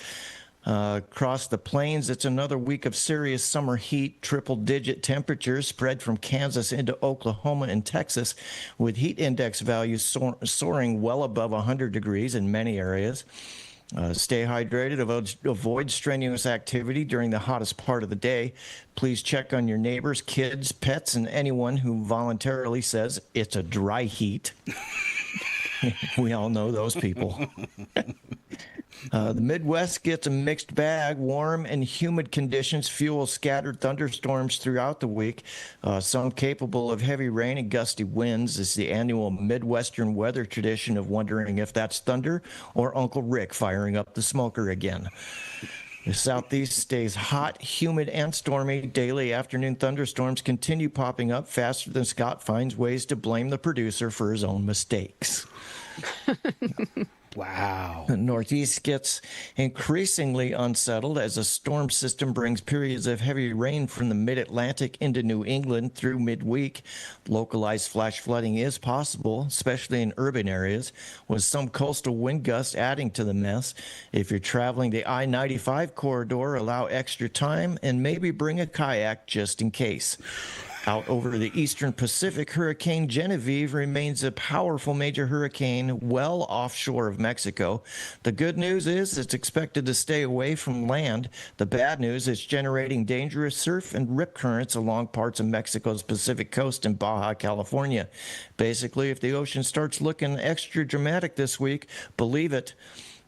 Across the plains, it's another week of serious summer heat, triple-digit temperatures spread from Kansas into Oklahoma and Texas, with heat index values soaring well above 100 degrees in many areas. Stay hydrated, avoid strenuous activity during the hottest part of the day. Please check on your neighbors, kids, pets, and anyone who voluntarily says it's a dry heat. We all know those people. The Midwest gets a mixed bag. Warm and humid conditions fuel scattered thunderstorms throughout the week, some capable of heavy rain and gusty winds. Is the annual Midwestern weather tradition of wondering if that's thunder or Uncle Rick firing up the smoker again. The Southeast stays hot, humid, and stormy. Daily afternoon thunderstorms continue popping up faster than Scott finds ways to blame the producer for his own mistakes. Wow. The Northeast gets increasingly unsettled as a storm system brings periods of heavy rain from the mid-Atlantic into New England through midweek. Localized flash flooding is possible, especially in urban areas, with some coastal wind gusts adding to the mess. If you're traveling the I-95 corridor, allow extra time and maybe bring a kayak just in case. Out over the eastern Pacific, Hurricane Genevieve remains a powerful major hurricane well offshore of Mexico. The good news is it's expected to stay away from land. The bad news is generating dangerous surf and rip currents along parts of Mexico's Pacific coast and Baja California. Basically, if the ocean starts looking extra dramatic this week, believe it,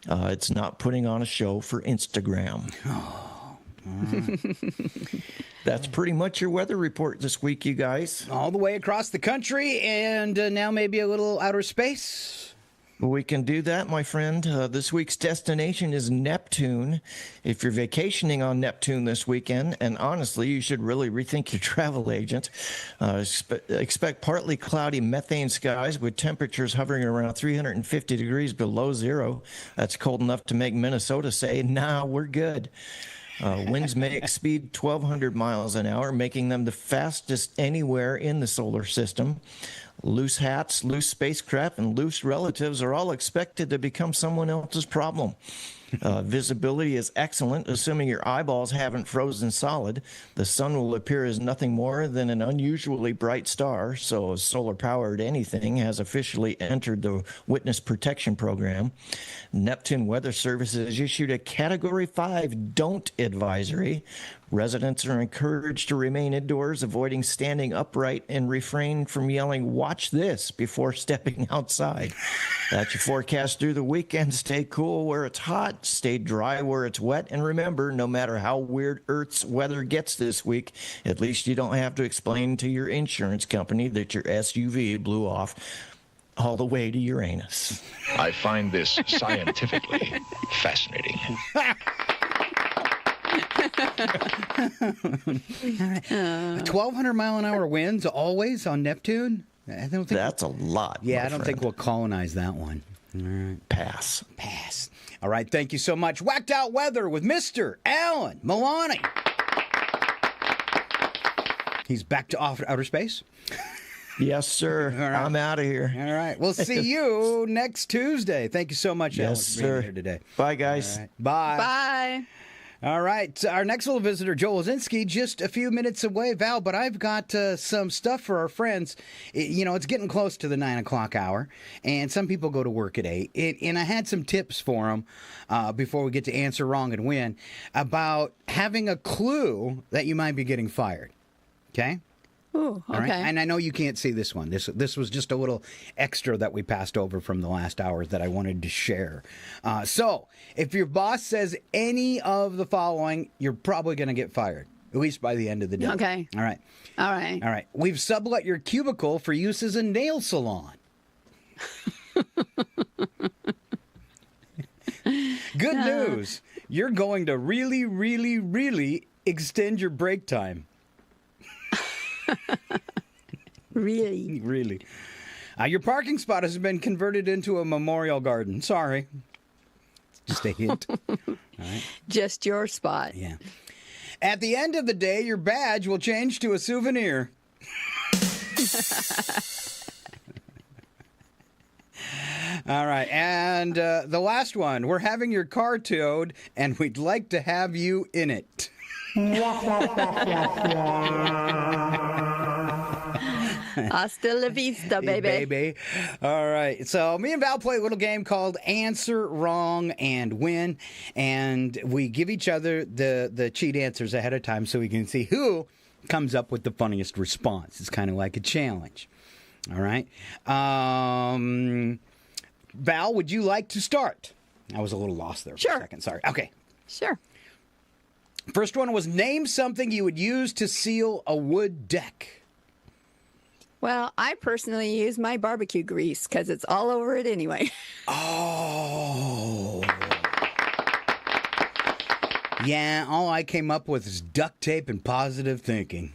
it's not putting on a show for Instagram. That's pretty much your weather report this week, you guys. All the way across the country, and now maybe a little outer space. We can do that, my friend. This week's destination is Neptune. If you're vacationing on Neptune this weekend, and honestly, you should really rethink your travel agent. Expect partly cloudy methane skies with temperatures hovering around 350 degrees below zero. That's cold enough to make Minnesota say, nah, we're good. Winds may exceed 1,200 miles an hour, making them the fastest anywhere in the solar system. Loose hats, loose spacecraft, and loose relatives are all expected to become someone else's problem. Visibility is excellent, assuming your eyeballs haven't frozen solid. The sun will appear as nothing more than an unusually bright star, so solar-powered anything has officially entered the Witness Protection Program. Neptune Weather Service has issued a Category 5 Don't Advisory. Residents are encouraged to remain indoors, avoiding standing upright, and refrain from yelling, "Watch this," before stepping outside. That's your forecast through the weekend. Stay cool where it's hot, stay dry where it's wet, and remember, no matter how weird Earth's weather gets this week, at least you don't have to explain to your insurance company that your SUV blew off all the way to Uranus. I find this scientifically fascinating. 1,200 mile an hour winds always on Neptune? I don't think that's a lot. Yeah, I don't think we'll colonize that one. All right. Pass. All right, thank you so much. Whacked Out Weather with Mr. Alan Milani. He's back to outer space. Yes, sir. Right. I'm out of here. All right. We'll see you next Tuesday. Thank you so much, Alan, yes, for being sir. here today. Bye, guys. All right. Bye. Bye. All right. Our next little visitor, Joel Ozinski, just a few minutes away, Val, but I've got some stuff for our friends. It's getting close to the 9 o'clock hour, and some people go to work at 8. And I had some tips for them before we get to Answer Wrong and Win about having a clue that you might be getting fired. Okay? Ooh, okay. All right? And I know you can't see this one. This was just a little extra that we passed over from the last hour that I wanted to share. So, if your boss says any of the following, you're probably going to get fired, at least by the end of the day. Okay. All right. All right. All right. We've sublet your cubicle for use as a nail salon. Good news. You're going to really, really, really extend your break time. Really? Really. Your parking spot has been converted into a memorial garden. Sorry. Just a hint. All right. Just your spot. Yeah. At the end of the day, your badge will change to a souvenir. All right. And the last one. We're having your car towed, and we'd like to have you in it. Hasta la vista, baby. All right. So me and Val play a little game called Answer Wrong and Win. And we give each other the cheat answers ahead of time so we can see who comes up with the funniest response. It's kind of like a challenge. All right. Val, would you like to start? I was a little lost there for a second. Sorry. Okay. Sure. First one was name something you would use to seal a wood deck. Well, I personally use my barbecue grease because it's all over it anyway. Oh. Yeah, all I came up with is duct tape and positive thinking.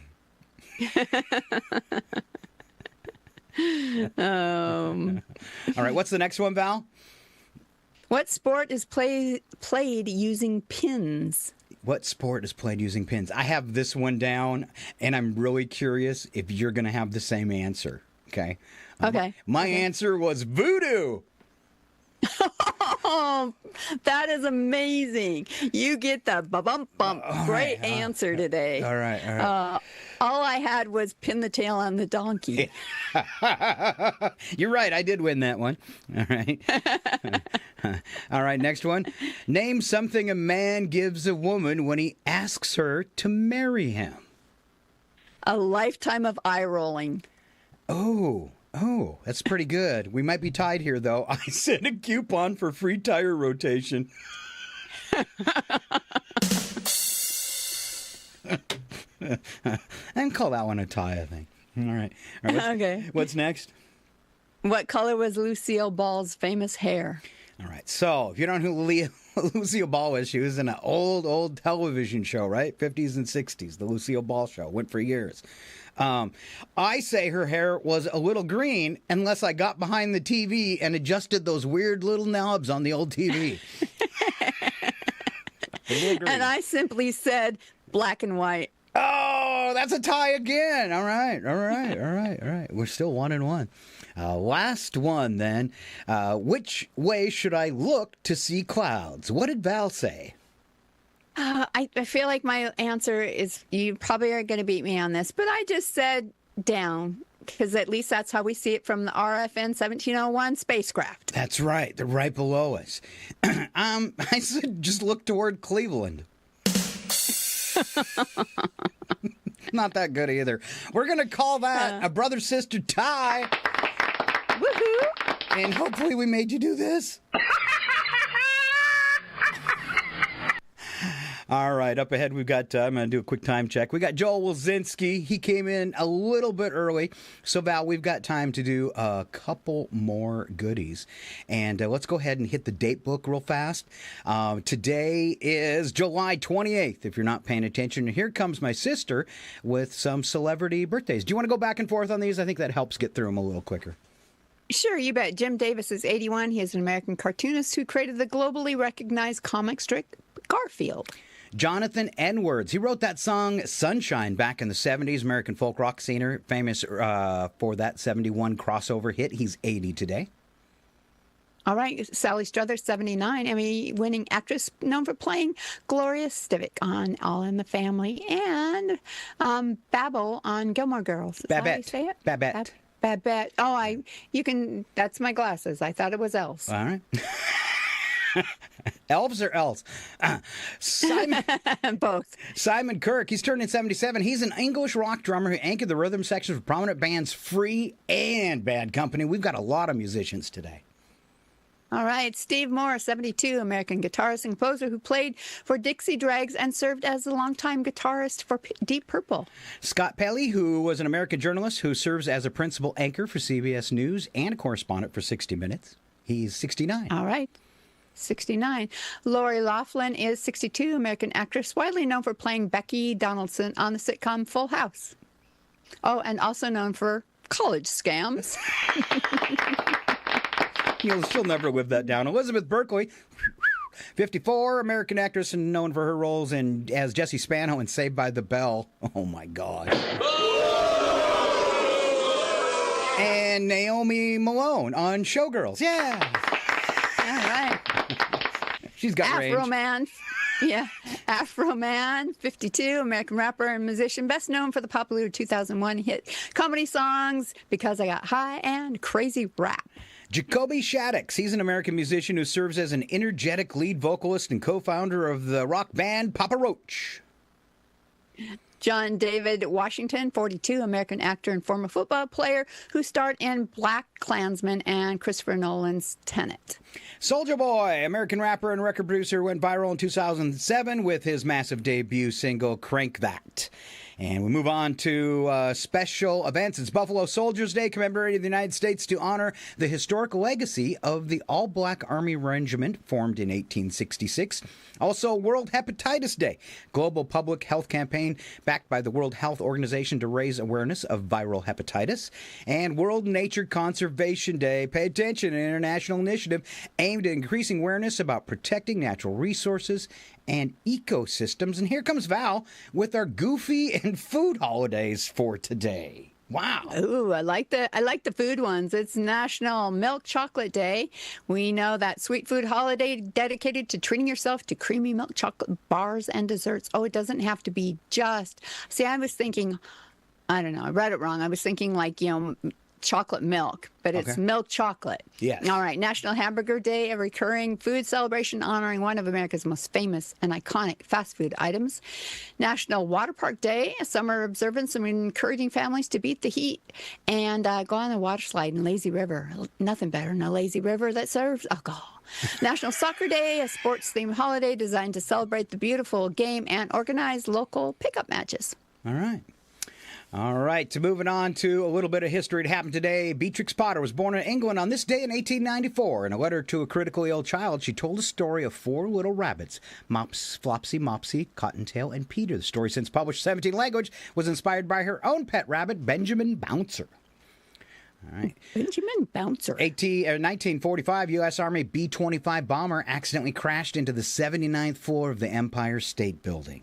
All right, what's the next one, Val? What sport is played using pins? What sport is played using pins? I have this one down, and I'm really curious if you're going to have the same answer. Okay. Okay. My answer was voodoo. Oh, that is amazing. You get the bump. Great answer today. All right. All I had was pin the tail on the donkey. You're right. I did win that one. All right. All right. Next one. Name something a man gives a woman when he asks her to marry him. A lifetime of eye rolling. Oh, that's pretty good. We might be tied here, though. I sent a coupon for free tire rotation. I can call that one a tie, I think. All right. Okay. What's next? What color was Lucille Ball's famous hair? All right. So, if you don't know who Lucille Ball is, she was in an old television show, right? 50s and 60s. The Lucille Ball Show. Went for years. I say her hair was a little green unless I got behind the TV and adjusted those weird little knobs on the old TV. And I simply said black and white. Oh, that's a tie again. All right. We're still 1-1. Last one, then. Which way should I look to see clouds? What did Val say? I feel like my answer is, you probably are going to beat me on this, but I just said down, because at least that's how we see it from the RFN 1701 spacecraft. That's right. They're right below us. I said just look toward Cleveland. Not that good either. We're going to call that a brother-sister tie. Woohoo! And hopefully we made you do this. All right, up ahead we've got, I'm going to do a quick time check. We got Joel Wilczynski. He came in a little bit early. So, Val, we've got time to do a couple more goodies. And let's go ahead and hit the date book real fast. Today is July 28th, if you're not paying attention. Here comes my sister with some celebrity birthdays. Do you want to go back and forth on these? I think that helps get through them a little quicker. Sure, you bet. Jim Davis is 81. He is an American cartoonist who created the globally recognized comic strip Garfield. Jonathan Edwards. He wrote that song Sunshine back in the 70s, American folk rock singer, famous for that 71 crossover hit. He's 80 today. All right, Sally Struthers, 79, Emmy-winning actress known for playing Gloria Stivic on All in the Family, and Babel on Gilmore Girls. Is Babette. that how you say it? Babette. Oh, that's my glasses. I thought it was Else. All right. Elves or else? Simon. Both. Simon Kirk, he's turning 77. He's an English rock drummer who anchored the rhythm section for prominent bands Free and Bad Company. We've got a lot of musicians today. All right, Steve Moore, 72, American guitarist and composer who played for Dixie Dregs and served as the longtime guitarist for Deep Purple. Scott Pelley, who was an American journalist who serves as a principal anchor for CBS News and a correspondent for 60 Minutes. He's 69. All right. 69. Lori Loughlin is 62, American actress, widely known for playing Becky Donaldson on the sitcom Full House. Oh, and also known for college scams. She'll never live that down. Elizabeth Berkley, 54, American actress and known for her roles as Jessie Spano in Saved by the Bell. Oh, my God. And Naomi Malone on Showgirls. Yeah. All right. She's got range. Afro Man. Yeah. Afro Man, 52, American rapper and musician, best known for the popular 2001 hit comedy songs Because I Got High and Crazy Rap. Jacoby Shaddix, he's an American musician who serves as an energetic lead vocalist and co-founder of the rock band Papa Roach. John David Washington, 42, American actor and former football player who starred in Black Klansman and Christopher Nolan's Tenet. Soulja Boy, American rapper and record producer, went viral in 2007 with his massive debut single, Crank That. And we move on to special events. It's Buffalo Soldiers Day, commemorating the United States to honor the historic legacy of the All-Black Army Regiment formed in 1866. Also, World Hepatitis Day, global public health campaign backed by the World Health Organization to raise awareness of viral hepatitis. And World Nature Conservation Day, pay attention, an international initiative aimed at increasing awareness about protecting natural resources and ecosystems. And here comes Val with our goofy and food holidays for today. Wow. Ooh, I like the food ones. It's National Milk Chocolate Day. We know that sweet food holiday dedicated to treating yourself to creamy milk chocolate bars and desserts. Oh, it doesn't have to be just. See, I was thinking, I don't know, I read it wrong. I was thinking like, chocolate milk, but it's milk chocolate. Yes. All right. National Hamburger Day, a recurring food celebration honoring one of America's most famous and iconic fast food items. National Water Park Day, a summer observance and encouraging families to beat the heat and go on a water slide in Lazy River. Nothing better than a lazy river that serves alcohol. National Soccer Day, a sports-themed holiday designed to celebrate the beautiful game and organize local pickup matches. All right. All right, so moving on to a little bit of history that happened today. Beatrix Potter was born in England on this day in 1894. In a letter to a critically ill child, she told a story of 4 little rabbits, Mops, Flopsy, Mopsy, Cottontail, and Peter. The story, since published in 17 languages, was inspired by her own pet rabbit, Benjamin Bouncer. All right. Benjamin Bouncer. 1945, U.S. Army B-25 bomber accidentally crashed into the 79th floor of the Empire State Building.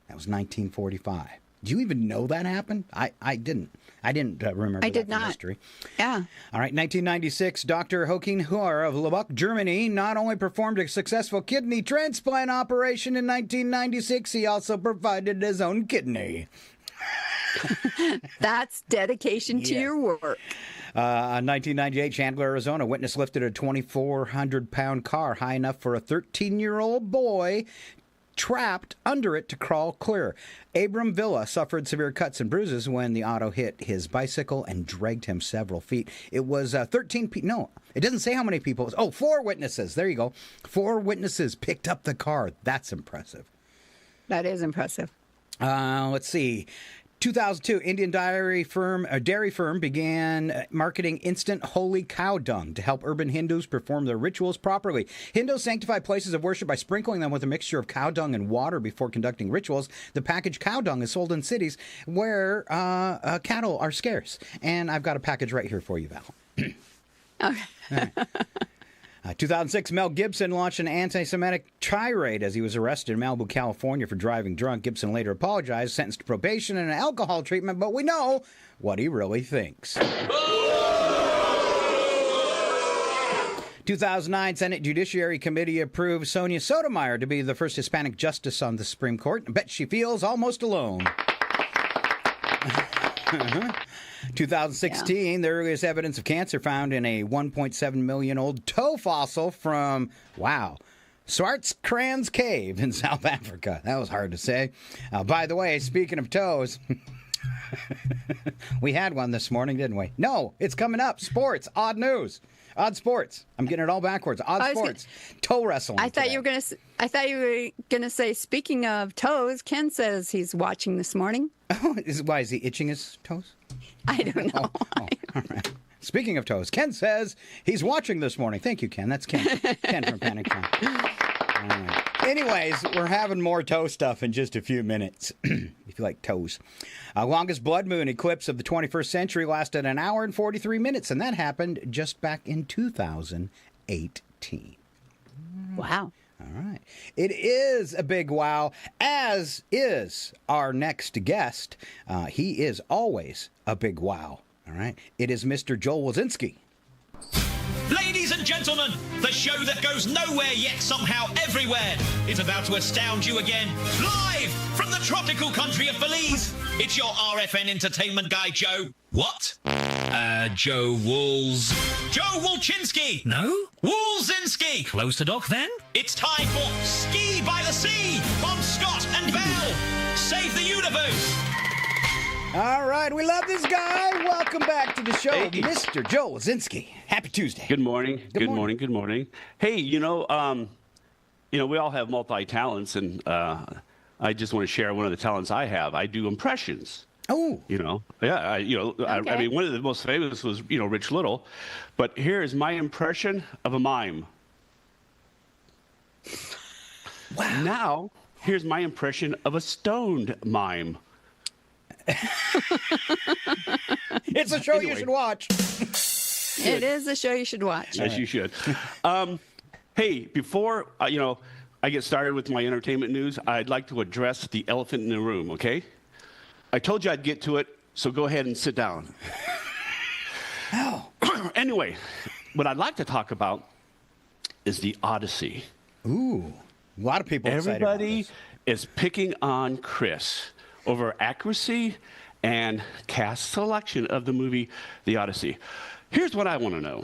That was 1945. Do you even know that happened? I didn't. I didn't remember I did that from not. history. Yeah. All right, 1996, Dr. Joachim Huhr of Lubbock, Germany, not only performed a successful kidney transplant operation in 1996, he also provided his own kidney. That's dedication to your work. 1998, Chandler, Arizona, witness lifted a 2,400-pound car high enough for a 13-year-old boy trapped under it to crawl clear. Abram Villa suffered severe cuts and bruises when the auto hit his bicycle and dragged him several feet. It was 13 people. No, it doesn't say how many people. 4 witnesses. There you go. 4 witnesses picked up the car. That's impressive. That is impressive. Let's see. 2002, Indian dairy firm began marketing instant holy cow dung to help urban Hindus perform their rituals properly. Hindus sanctify places of worship by sprinkling them with a mixture of cow dung and water before conducting rituals. The packaged cow dung is sold in cities where cattle are scarce. And I've got a package right here for you, Val. Okay. 2006, Mel Gibson launched an anti-Semitic tirade as he was arrested in Malibu, California for driving drunk. Gibson later apologized, sentenced to probation and an alcohol treatment, but we know what he really thinks. 2009, Senate Judiciary Committee approved Sonia Sotomayor to be the first Hispanic justice on the Supreme Court. I bet she feels almost alone. 2016, the earliest evidence of cancer found in a 1.7 million old toe fossil from, Swartkrans Cave in South Africa. That was hard to say. By the way, speaking of toes, we had one this morning, didn't we? No, it's coming up. Sports, odd news. Odd sports. I'm getting it all backwards. Odd sports. Toe wrestling. I thought you were gonna say, speaking of toes, Ken says he's watching this morning. Oh, why is he itching his toes? I don't know. All right. Speaking of toes, Ken says he's watching this morning. Thank you, Ken. That's Ken. Ken from Panic Time. Anyways, we're having more toe stuff in just a few minutes, if you like toes. Longest blood moon eclipse of the 21st century lasted an hour and 43 minutes, and that happened just back in 2018. Wow. All right. It is a big wow, as is our next guest. He is always a big wow. All right. It is Mr. Joel Wazinski. Ladies and gentlemen, the show that goes nowhere yet somehow everywhere is about to astound you again. Live from the tropical country of Belize, it's your RFN entertainment guy, Joe. What? Joe Wools. Joe Wolchinski. No? Woolzinski. Close to Doc, then? It's time for Ski by the Sea on Scott and Val Save the Universe. All right, we love this guy. Welcome back to the show, Mr. Joe Wazinski. Happy Tuesday. Good morning. Good morning. Good morning. Hey, we all have multi-talents, and I just want to share one of the talents I have. I do impressions. Oh. Yeah. I mean, one of the most famous was, Rich Little, but here is my impression of a mime. Wow. Now, here's my impression of a stoned mime. It's a show you should watch. It is a show you should watch. Yes, you should. Hey, before I get started with my entertainment news, I'd like to address the elephant in the room, okay? I told you I'd get to it, so go ahead and sit down. Oh. Anyway, what I'd like to talk about is the Odyssey. Ooh, a lot of people excited about Everybody this. is picking on Chris over accuracy and cast selection of the movie The Odyssey. Here's what I want to know.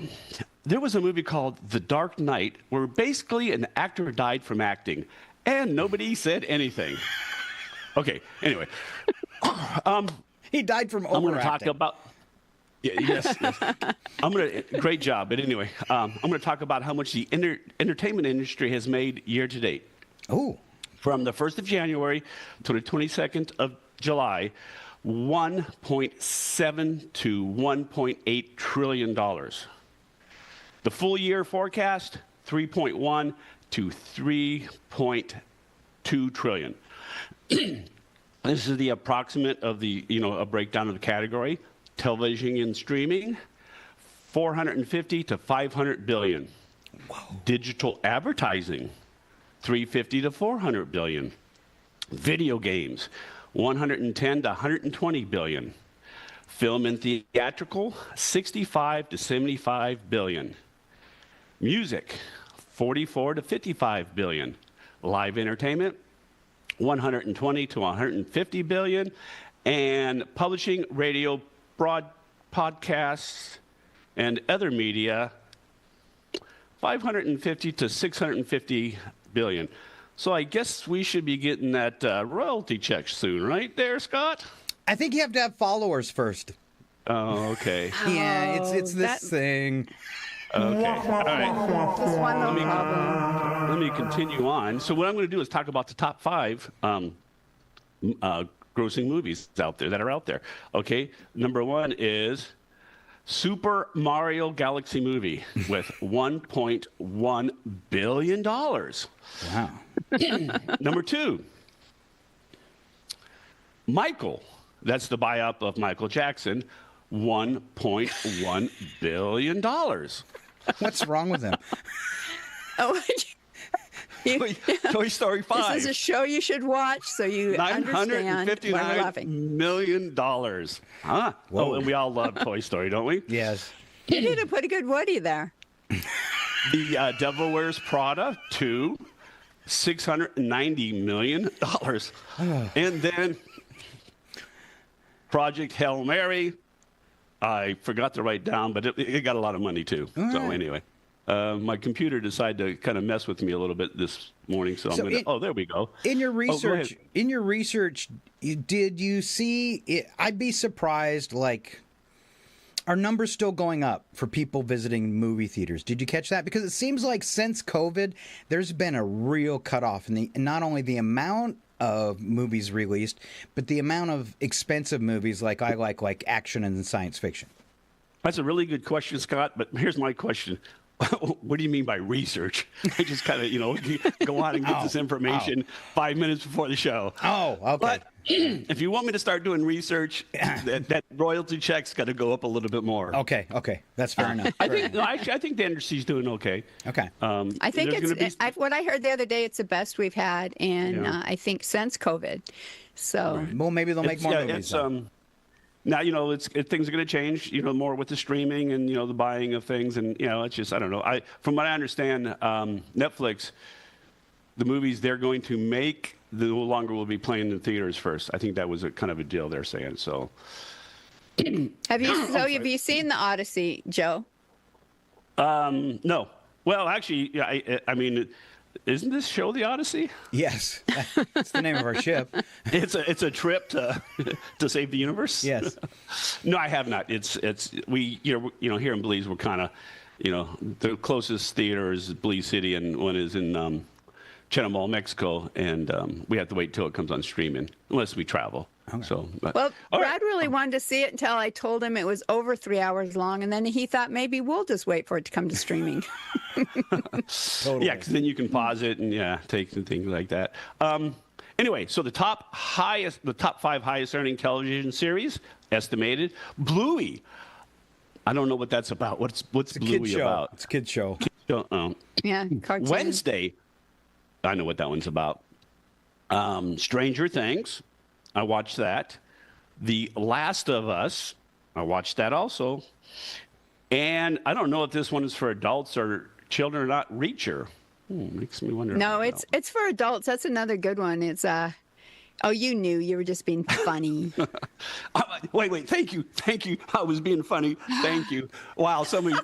There was a movie called The Dark Knight where basically an actor died from acting, and nobody said anything. Okay, anyway. He died from overacting. I'm going to talk about... Yes. Great job. But anyway, I'm going to talk about how much the entertainment industry has made year to date. Oh. From the 1st of January to the 22nd of July, $1.7 to $1.8 trillion. The full year forecast, 3.1 to 3.2 trillion. This is the approximate of the, a breakdown of the category. Television and streaming, 450 to 500 billion. Wow. Digital advertising, 350 to 400 billion. Video games, 110 to 120 billion. Film and theatrical, 65 to 75 billion. Music, 44 to 55 billion. Live entertainment, 120 to 150 billion. And publishing, radio, podcasts, and other media, 550 to 650 billion. So I guess we should be getting that royalty check soon, right there, Scott? I think you have to have followers first. Oh, okay. Yeah, it's this thing. Okay. All right. Just one little problem. Let me continue on. So what I'm going to do is talk about the top 5 grossing movies out there that are out there. Okay. Number 1 is Super Mario Galaxy movie with $1.1 billion. Wow. Number 2, Michael. That's the buy-up of Michael Jackson. $1.1 billion. What's wrong with him? Oh, Toy Story 5. This is a show you should watch, so you understand why we're laughing. $959 million. Huh? Whoa. Oh, and we all love Toy Story, don't we? Yes. You did a pretty good Woody there. The Devil Wears Prada 2, $690 million. And then Project Hail Mary, I forgot to write down, but it got a lot of money too. All so right. anyway, my computer decided to kind of mess with me a little bit this morning. So I'm going to, there we go. In your go research, ahead. did you see it? I'd be surprised, are numbers still going up for people visiting movie theaters? Did you catch that? Because it seems like since COVID, there's been a real cutoff in not only the amount of movies released, but the amount of expensive movies like action and science fiction. That's a really good question, Scott. But here's my question. What do you mean by research? I just kind of, go on and get this information 5 minutes before the show. Oh, okay. But if you want me to start doing research, that royalty check's got to go up a little bit more. Okay. That's fair enough. I think the industry's doing okay. Okay. I think what I heard the other day, it's the best we've had, and I think since COVID. So. Right. Well, maybe they'll make more movies. Now, things are going to change, more with the streaming and, the buying of things. And, it's just, I don't know. From what I understand, Netflix, the movies they're going to make, no longer will be playing in theaters first. I think that was a kind of a deal they're saying. So. Have you seen The Odyssey, Joe? No. Well, actually, I mean, isn't this show The Odyssey? Yes, it's the name of our ship. It's a trip to save the universe. Yes. No, I have not. We here in Belize, we're kind of, the closest theater is Belize City, and one is in Chetumal, Mexico, and we have to wait till it comes on streaming unless we travel. Okay. So, Brad really wanted to see it until I told him it was over 3 hours long, and then he thought maybe we'll just wait for it to come to streaming. Totally. Yeah, because then you can pause it and take some things like that. Anyway, so the top 5 highest earning television series estimated. Bluey. I don't know what that's about. What's Bluey about? It's a kid show. Yeah, cartoon. Wednesday. I know what that one's about. Stranger Things. I watched that. The Last of Us. I watched that also. And I don't know if this one is for adults or children or not. Reacher. Makes me wonder. No, it's for adults. That's another good one. It's oh, you knew. You were just being funny. Wait. Thank you. I was being funny. Thank you. Wow. Somebody.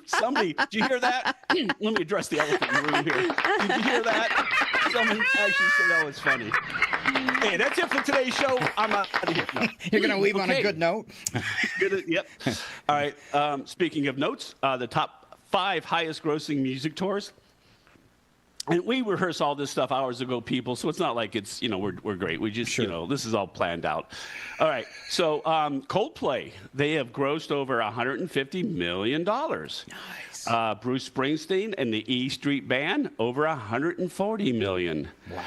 Did you hear that? Let me address the elephant in the room here. Did you hear that? Someone actually said that was funny. Hey, that's it for today's show. I'm out of here. No. You're going to leave on a good note? Yep. All right. Speaking of notes, the top 5 highest grossing music tours. And we rehearse all this stuff hours ago, people, so it's not like it's, we're great. We just, this is all planned out. All right. So Coldplay, they have grossed over $150 million. Nice. Bruce Springsteen and the E Street Band, over $140 million. Wow.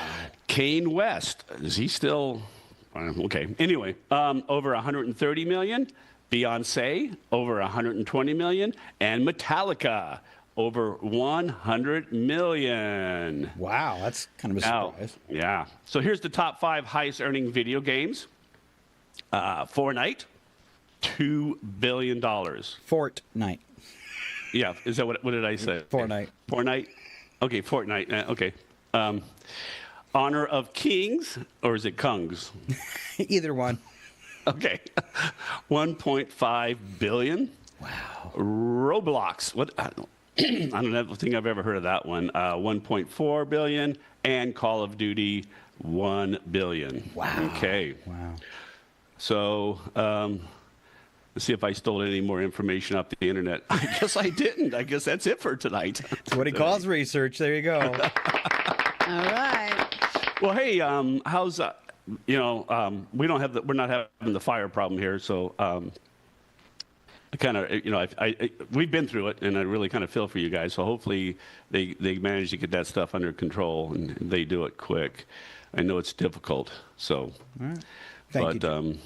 Kanye West, is he still? Okay. Anyway, over $130 million. Beyonce, over $120 million. And Metallica, over $100 million. Wow, that's kind of a surprise. Yeah. So here's the top 5 highest earning video games. Fortnite, $2 billion. Fortnite. Yeah. Is that what did I say? Fortnite. Fortnite? Okay, Fortnite. Okay. Honor of Kings, or is it Kungs? Either one. Okay. $1.5 billion. Wow. Roblox. What? I don't think I've ever heard of that one. $1.4 billion, and Call of Duty, $1 billion. Wow. Okay. Wow. So let's see if I stole any more information off the internet. I guess I didn't. I guess that's it for tonight. That's what he calls research. There you go. All right. Well, hey, how's we're not having the fire problem here, so. I kind of, we've been through it, and I really kind of feel for you guys. So hopefully they manage to get that stuff under control, and they do it quick. I know it's difficult. So, all right. Thank you.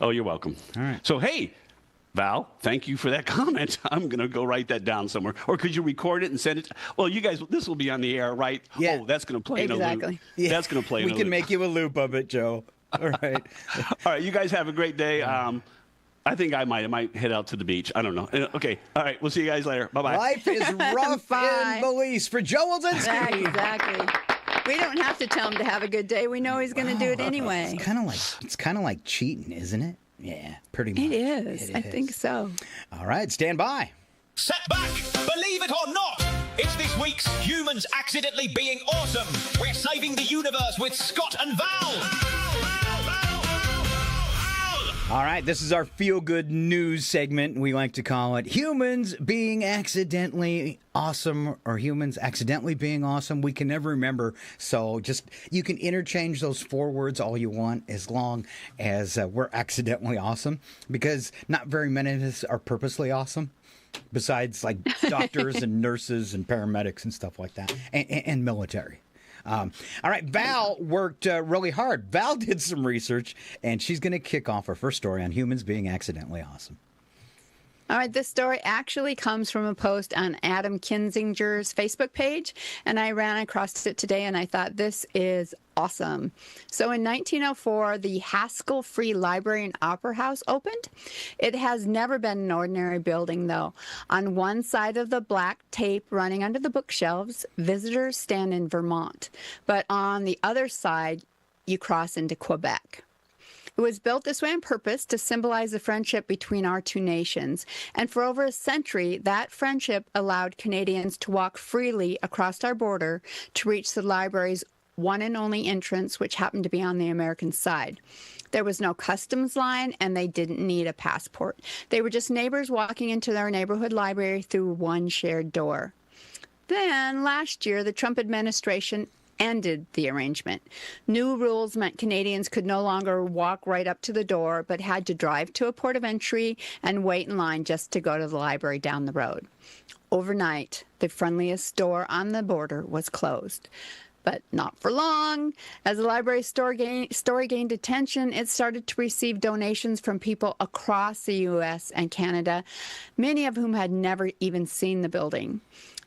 Oh, you're welcome. All right. So, hey, Val, thank you for that comment. I'm going to go write that down somewhere. Or could you record it and send it? Well, you guys, this will be on the air, right? Yeah. Oh, that's going to play exactly. in a loop. Yeah. That's going to play in a loop. We can make you a loop of it, Joe. All right. All right. You guys have a great day. I think I might head out to the beach. I don't know. Okay. All right. We'll see you guys later. Bye-bye. Life is rough in Belize. For Joe Wilzinski. Exactly. We don't have to tell him to have a good day. We know he's going to do it anyway. It's kind of like cheating, isn't it? Yeah, pretty much. It is. I think so. All right. Stand by. Set back. Believe it or not, it's this week's Humans Accidentally Being Awesome. We're saving the universe with Scott and Val. All right, this is our feel-good news segment. We like to call it Humans Being Accidentally Awesome or Humans Accidentally Being Awesome. We can never remember, so just you can interchange those 4 words all you want as long as we're accidentally awesome, because not very many of us are purposely awesome, besides like doctors and nurses and paramedics and stuff like that, and military. All right, Val worked really hard. Val did some research, and she's going to kick off our first story on humans being accidentally awesome. All right, this story actually comes from a post on Adam Kinzinger's Facebook page, and I ran across it today, and I thought this is awesome. So in 1904, the Haskell Free Library and Opera House opened. It has never been an ordinary building, though. On one side of the black tape running under the bookshelves, visitors stand in Vermont, but on the other side, you cross into Quebec. It was built this way on purpose to symbolize the friendship between our two nations. And for over a century, that friendship allowed Canadians to walk freely across our border to reach the library's one and only entrance, which happened to be on the American side. There was no customs line, and they didn't need a passport. They were just neighbors walking into their neighborhood library through one shared door. Then, last year, the Trump administration ended the arrangement. New rules meant Canadians could no longer walk right up to the door, but had to drive to a port of entry and wait in line just to go to the library down the road. Overnight, the friendliest store on the border was closed. But not for long. As the library story gained attention, it started to receive donations from people across the U.S. and Canada, many of whom had never even seen the building.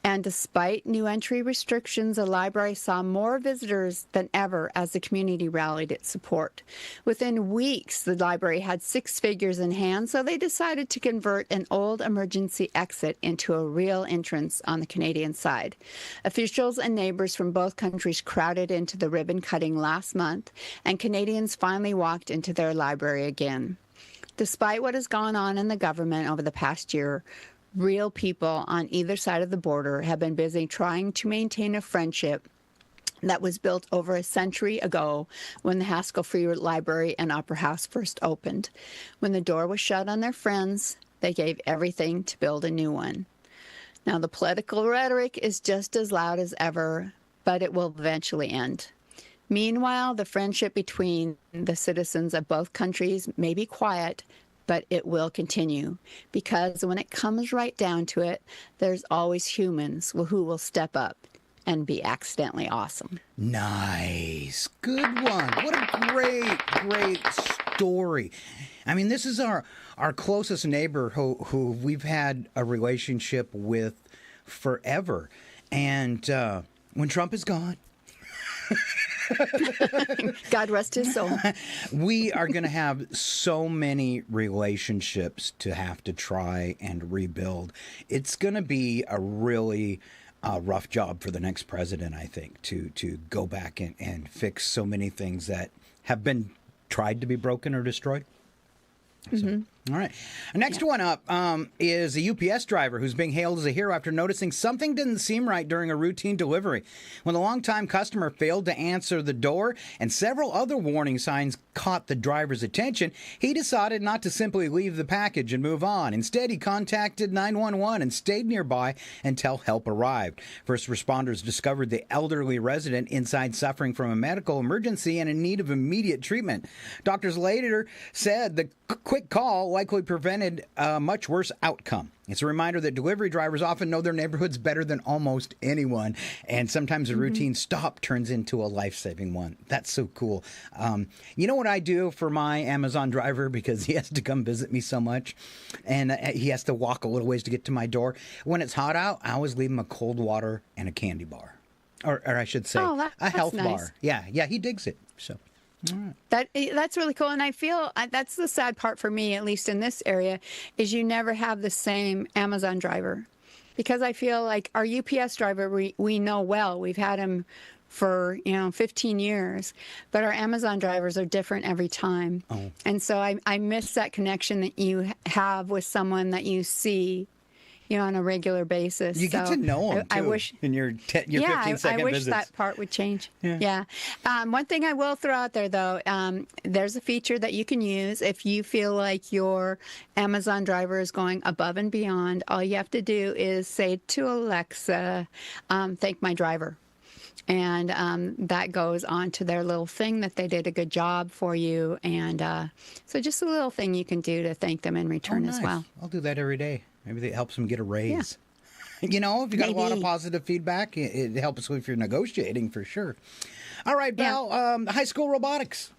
And despite new entry restrictions, the library saw more visitors than ever as the community rallied its support. Within weeks, the library had 6 figures in hand, so they decided to convert an old emergency exit into a real entrance on the Canadian side. Officials and neighbors from both countries crowded into the ribbon cutting last month, and Canadians finally walked into their library again. Despite what has gone on in the government over the past year, real people on either side of the border have been busy trying to maintain a friendship that was built over a century ago when the Haskell Free Library and Opera House first opened. When the door was shut on their friends, they gave everything to build a new one. Now, the political rhetoric is just as loud as ever, but it will eventually end. Meanwhile, the friendship between the citizens of both countries may be quiet, but it will continue, because when it comes right down to it, there's always humans who will step up and be accidentally awesome. Nice. Good one. What a great story. I mean, this is our closest neighbor who we've had a relationship with forever. And when Trump is gone, God rest his soul. We are going to have so many relationships to have to try and rebuild. It's going to be a really rough job for the next president, I think, to go back and fix so many things that have been tried to be broken or destroyed. So, all right. Next one up is a UPS driver who's being hailed as a hero after noticing something didn't seem right during a routine delivery. When a longtime customer failed to answer the door and several other warning signs caught the driver's attention, he decided not to simply leave the package and move on. Instead, he contacted 911 and stayed nearby until help arrived. First responders discovered the elderly resident inside suffering from a medical emergency and in need of immediate treatment. Doctors later said the quick call likely prevented a much worse outcome. It's a reminder that delivery drivers often know their neighborhoods better than almost anyone, and sometimes a routine stop turns into a life-saving one. That's so cool. You know what I do for my Amazon driver, because he has to come visit me so much, and he has to walk a little ways to get to my door? When it's hot out, I always leave him a cold water and a candy bar, or I should say, a health bar. Yeah, he digs it. So. All right. That's really cool, and I feel that's the sad part for me, at least in this area, is you never have the same Amazon driver, because I feel like our UPS driver we know well. We've had him for 15 years, but our Amazon drivers are different every time. And so I miss that connection that you have with someone that you see on a regular basis. You get to know them, too, I wish in your 15-second I wish visits. that part would change. Yeah. One thing I will throw out there, though, there's a feature that you can use if you feel like your Amazon driver is going above and beyond. All you have to do is say to Alexa, thank my driver. And that goes on to their little thing that they did a good job for you. And so just a little thing you can do to thank them in return as well. I'll do that every day. Maybe that helps them get a raise. Yeah. If you got a lot of positive feedback, it helps if you're negotiating for sure. All right, Val, high school robotics.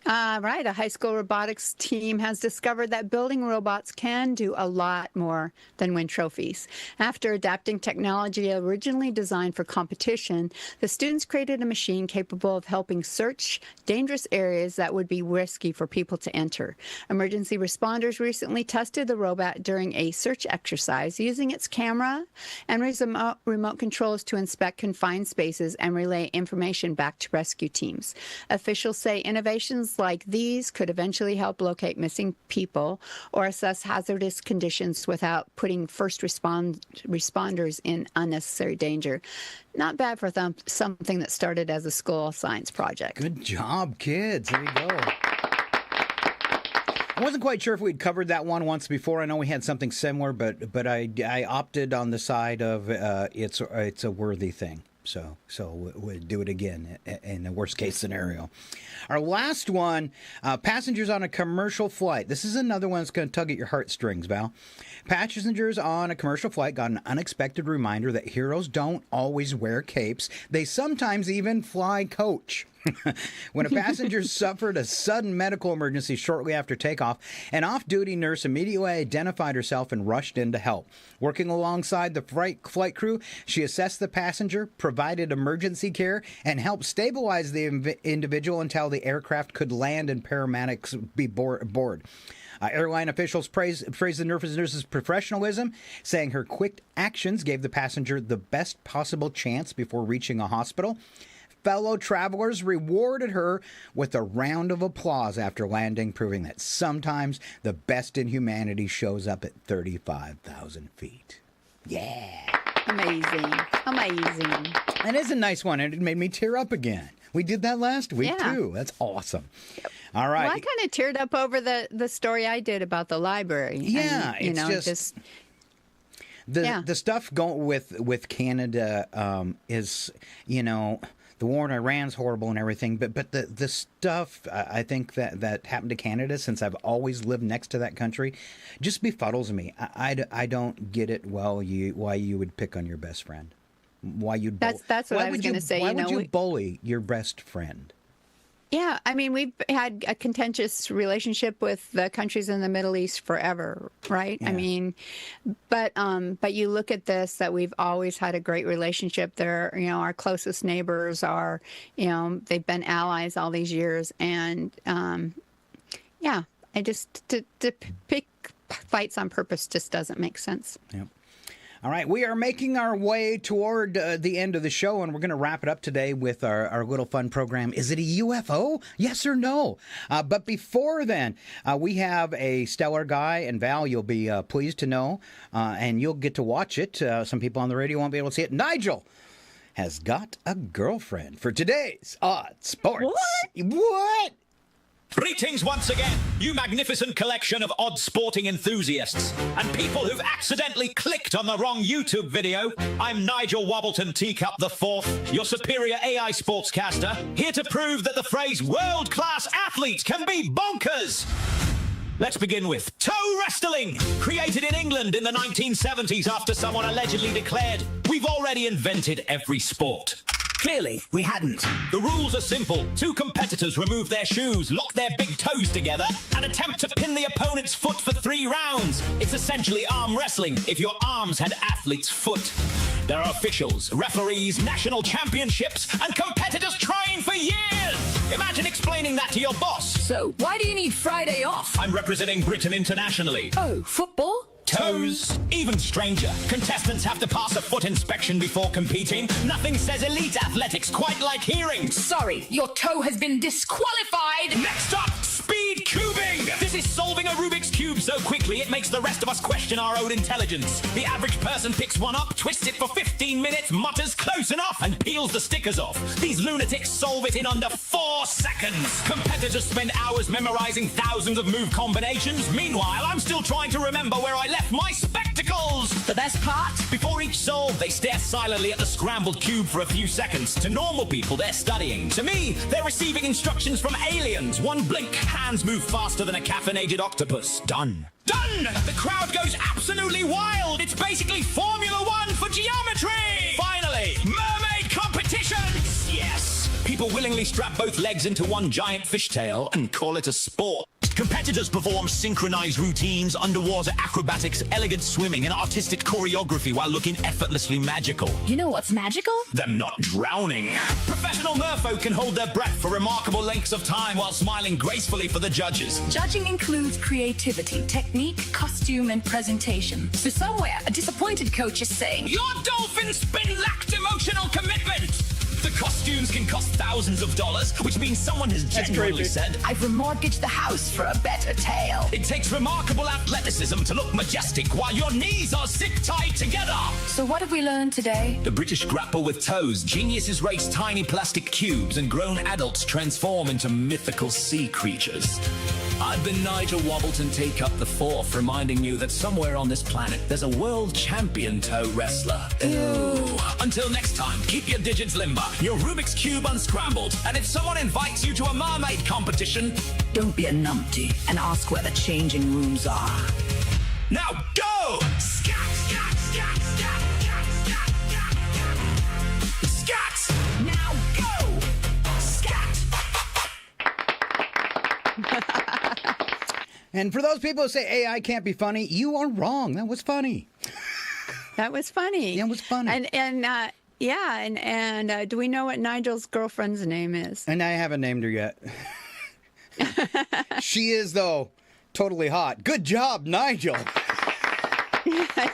Right. A high school robotics team has discovered that building robots can do a lot more than win trophies. After adapting technology originally designed for competition, the students created a machine capable of helping search dangerous areas that would be risky for people to enter. Emergency responders recently tested the robot during a search exercise using its camera and remote controls to inspect confined spaces and relay information back to rescue teams. Officials say innovations like these could eventually help locate missing people or assess hazardous conditions without putting first responders in unnecessary danger. Not bad for something that started as a school science project. Good job, kids. There you go. I wasn't quite sure if we'd covered that one once before. I know we had something similar, but I opted on the side of it's a worthy thing. So we'll do it again in the worst case scenario. Our last one, passengers on a commercial flight. This is another one that's going to tug at your heartstrings, Val. Passengers on a commercial flight got an unexpected reminder that heroes don't always wear capes. They sometimes even fly coach. When a passenger suffered a sudden medical emergency shortly after takeoff, an off-duty nurse immediately identified herself and rushed in to help. Working alongside the flight crew, she assessed the passenger, provided emergency care, and helped stabilize the individual until the aircraft could land and paramedics be aboard. Airline officials praised the nurse's professionalism, saying her quick actions gave the passenger the best possible chance before reaching a hospital. Fellow travelers rewarded her with a round of applause after landing, proving that sometimes the best in humanity shows up at 35,000 feet. Yeah. Amazing. That is a nice one, and it made me tear up again. We did that last week, too. That's awesome. All right. Well, I kind of teared up over the story I did about the library. Yeah, and, it's just the stuff going with Canada is, the war in Iran's horrible and everything, but the stuff I think that happened to Canada, since I've always lived next to that country, just befuddles me. I don't get it. Why you would pick on your best friend? Why you'd that's what I was going to say. Why would you bully your best friend? Yeah, I mean, we've had a contentious relationship with the countries in the Middle East forever, right? Yeah. I mean, but you look at this, that we've always had a great relationship. They're, our closest neighbors are, they've been allies all these years. And, I just, to pick fights on purpose just doesn't make sense. Yep. All right, we are making our way toward the end of the show, and we're going to wrap it up today with our little fun program. Is it a UFO? Yes or no? But before then, we have a stellar guy, and Val, you'll be pleased to know, and you'll get to watch it. Some people on the radio won't be able to see it. Nigel has got a girlfriend for today's Odd Sports. What? Greetings once again, you magnificent collection of odd sporting enthusiasts and people who've accidentally clicked on the wrong YouTube video. I'm Nigel Wobbleton Teacup IV, your superior AI sportscaster, here to prove that the phrase world-class athlete can be bonkers. Let's begin with toe wrestling. Created in England in the 1970s after someone allegedly declared, "We've already invented every sport." Clearly, we hadn't. The rules are simple. Two competitors remove their shoes, lock their big toes together, and attempt to pin the opponent's foot for 3 rounds. It's essentially arm wrestling if your arms had athlete's foot. There are officials, referees, national championships, and competitors train for years. Imagine explaining that to your boss. So, why do you need Friday off? I'm representing Britain internationally. Oh, football? Toes. Even stranger. Contestants have to pass a foot inspection before competing. Nothing says elite athletics quite like hearing. Sorry, your toe has been disqualified. Next up, Speed cubing! This is solving a Rubik's Cube so quickly it makes the rest of us question our own intelligence. The average person picks one up, twists it for 15 minutes, mutters close enough, and peels the stickers off. These lunatics solve it in under 4 seconds. Competitors spend hours memorizing thousands of move combinations. Meanwhile, I'm still trying to remember where I left my spectacles. The best part? Before each solve, they stare silently at the scrambled cube for a few seconds. To normal people, they're studying. To me, they're receiving instructions from aliens. One blink, hands move faster than a caffeinated octopus. Done. Done! The crowd goes absolutely wild. It's basically Formula One for geometry. Finally, mermaid competitions. Yes. People willingly strap both legs into one giant fishtail and call it a sport. Competitors perform synchronized routines, underwater acrobatics, elegant swimming, and artistic choreography while looking effortlessly magical. You know what's magical? Them not drowning. Professional merfolk can hold their breath for remarkable lengths of time while smiling gracefully for the judges. Judging includes creativity, technique, costume, and presentation. So somewhere, a disappointed coach is saying, Your dolphin spin lacked emotional commitment! The costumes can cost thousands of dollars, which means someone has genuinely said, I've remortgaged the house for a better tail. It takes remarkable athleticism to look majestic while your knees are zip-tied together. So what have we learned today? The British grapple with toes, geniuses race tiny plastic cubes, and grown adults transform into mythical sea creatures. I've been Nigel Wobbleton Take Up the Fourth, reminding you that somewhere on this planet there's a world champion toe wrestler. Ew. Until next time, keep your digits limber, your Rubik's Cube unscrambled, and if someone invites you to a mermaid competition, Don't be a numpty and ask where the changing rooms are. now go! Scat, scat, scat, scat, scat, scat, scat, scat! Now go! Scat! And for those people who say AI can't be funny, you are wrong. That was funny. That was funny. Yeah, it was funny. And do we know what Nigel's girlfriend's name is? And I haven't named her yet. She is, though, totally hot. Good job, Nigel.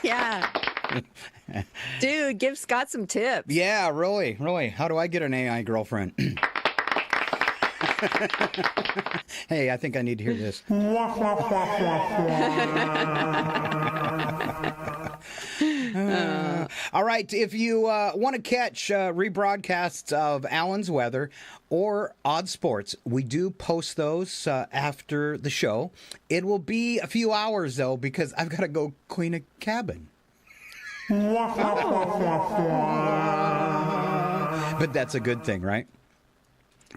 Yeah. Dude, give Scott some tips. Yeah, really, really. How do I get an AI girlfriend? Hey, I think I need to hear this. All right, if you want to catch rebroadcasts of Alan's Weather or Odd Sports, we do post those after the show. It will be a few hours, though, because I've got to go clean a cabin. But that's a good thing, right?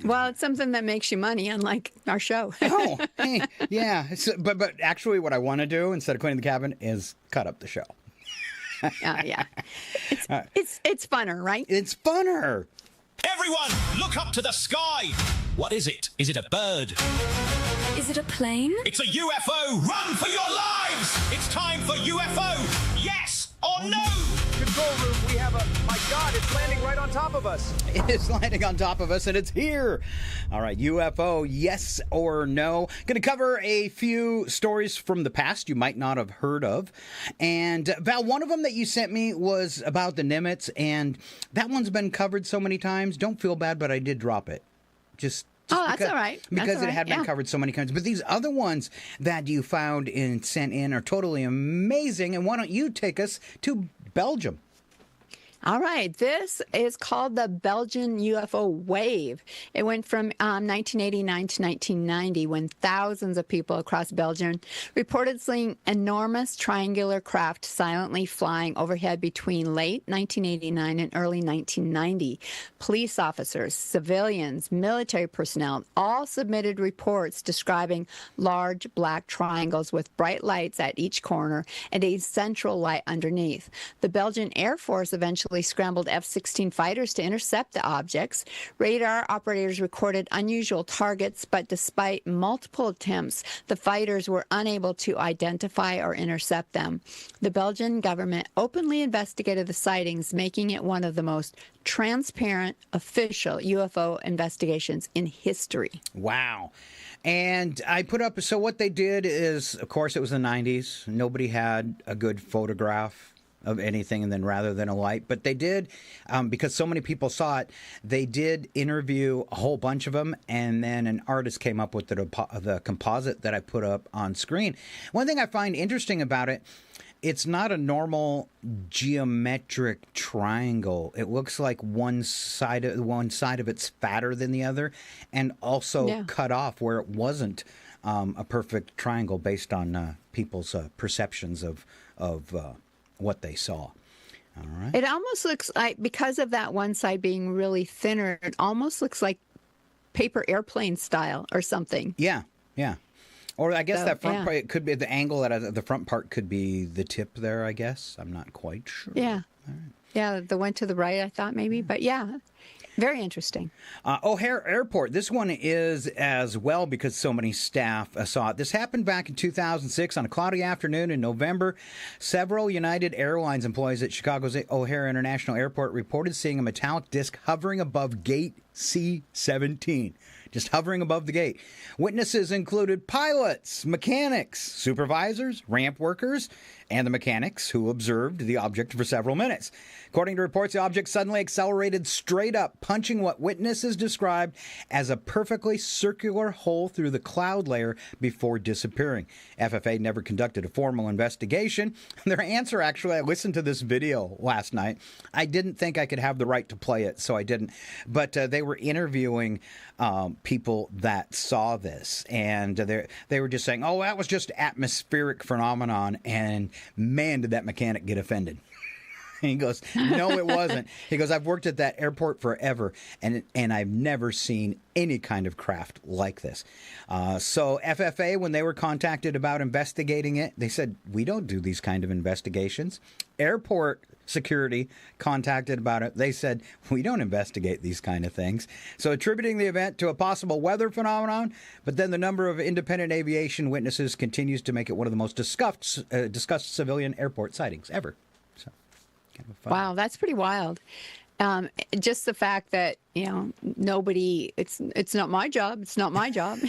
Well, it's something that makes you money, unlike our show. Oh, hey, yeah. But actually, what I want to do instead of cleaning the cabin is cut up the show. Yeah. It's funner, right? It's funner. Everyone, look up to the sky. What is it? Is it a bird? Is it a plane? It's a UFO. Run for your lives. It's time for UFO. Yes or no? Control room, we have a... My God, it's landing right on top of us. It is landing on top of us, and it's here. All right, UFO, yes or no. Going to cover a few stories from the past you might not have heard of. And, Val, one of them that you sent me was about the Nimitz, and that one's been covered so many times. Don't feel bad, but I did drop it. Just that's all right. Because it had been covered so many times. But these other ones that you found and sent in are totally amazing. And why don't you take us to Belgium? All right. This is called the Belgian UFO wave. It went from 1989 to 1990 when thousands of people across Belgium reported seeing enormous triangular craft silently flying overhead between late 1989 and early 1990. Police officers, civilians, military personnel all submitted reports describing large black triangles with bright lights at each corner and a central light underneath. The Belgian Air Force eventually scrambled F-16 fighters to intercept the objects. Radar operators recorded unusual targets, but despite multiple attempts, the fighters were unable to identify or intercept them. The Belgian government openly investigated the sightings, making it one of the most transparent official UFO investigations in history. Wow. And I put up, so what they did is, of course, it was the 90s. Nobody had a good photograph of anything, and then rather than a light. But they did, because so many people saw it, they did interview a whole bunch of them, and then an artist came up with the composite that I put up on screen. One thing I find interesting about it, it's not a normal geometric triangle. It looks like one side of it's fatter than the other, and also cut off where it wasn't a perfect triangle based on people's perceptions of what they saw. All right. It almost looks like, because of that one side being really thinner, it almost looks like paper airplane style or something. Yeah. Or I guess that front part, it could be the angle that the front part could be the tip there, I guess. I'm not quite sure. Yeah. Right. Yeah, the one to the right, I thought maybe. But yeah, very interesting. O'Hare Airport. This one is as well because so many staff saw it. This happened back in 2006 on a cloudy afternoon in November. Several United Airlines employees at Chicago's O'Hare International Airport reported seeing a metallic disc hovering above gate C-17. Just hovering above the gate. Witnesses included pilots, mechanics, supervisors, ramp workers, and the mechanics who observed the object for several minutes. According to reports, the object suddenly accelerated straight up, punching what witnesses described as a perfectly circular hole through the cloud layer before disappearing. FFA never conducted a formal investigation. Their answer, actually, I listened to this video last night. I didn't think I could have the right to play it, so I didn't. But they were interviewing people that saw this, and they were just saying, oh, that was just atmospheric phenomenon, and man, did that mechanic get offended. He goes, no, it wasn't. He goes, I've worked at that airport forever, and I've never seen any kind of craft like this. So FFA, when they were contacted about investigating it, they said, we don't do these kind of investigations. Airport security contacted about it. They said, we don't investigate these kind of things. So attributing the event to a possible weather phenomenon, but then the number of independent aviation witnesses continues to make it one of the most discussed civilian airport sightings ever. So, kind of fun. Wow, that's pretty wild. Just the fact that, nobody, it's not my job. It's not my job.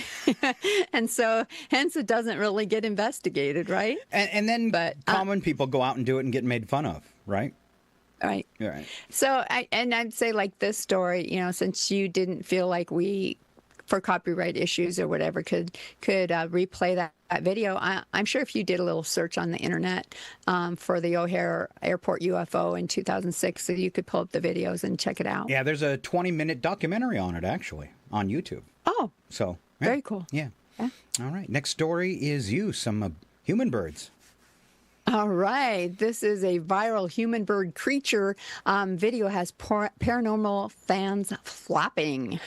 And so hence it doesn't really get investigated, right? And then common people go out and do it and get made fun of, right? Right. Right. So I'd say like this story, since you didn't feel like we, for copyright issues or whatever, could replay that video. I'm sure if you did a little search on the internet for the O'Hare Airport UFO in 2006, so you could pull up the videos and check it out. Yeah, there's a 20-minute documentary on it, actually, on YouTube. Oh, so very cool. Yeah. All right. Next story is some human birds. All right. This is a viral human bird creature. Video has paranormal fans flapping.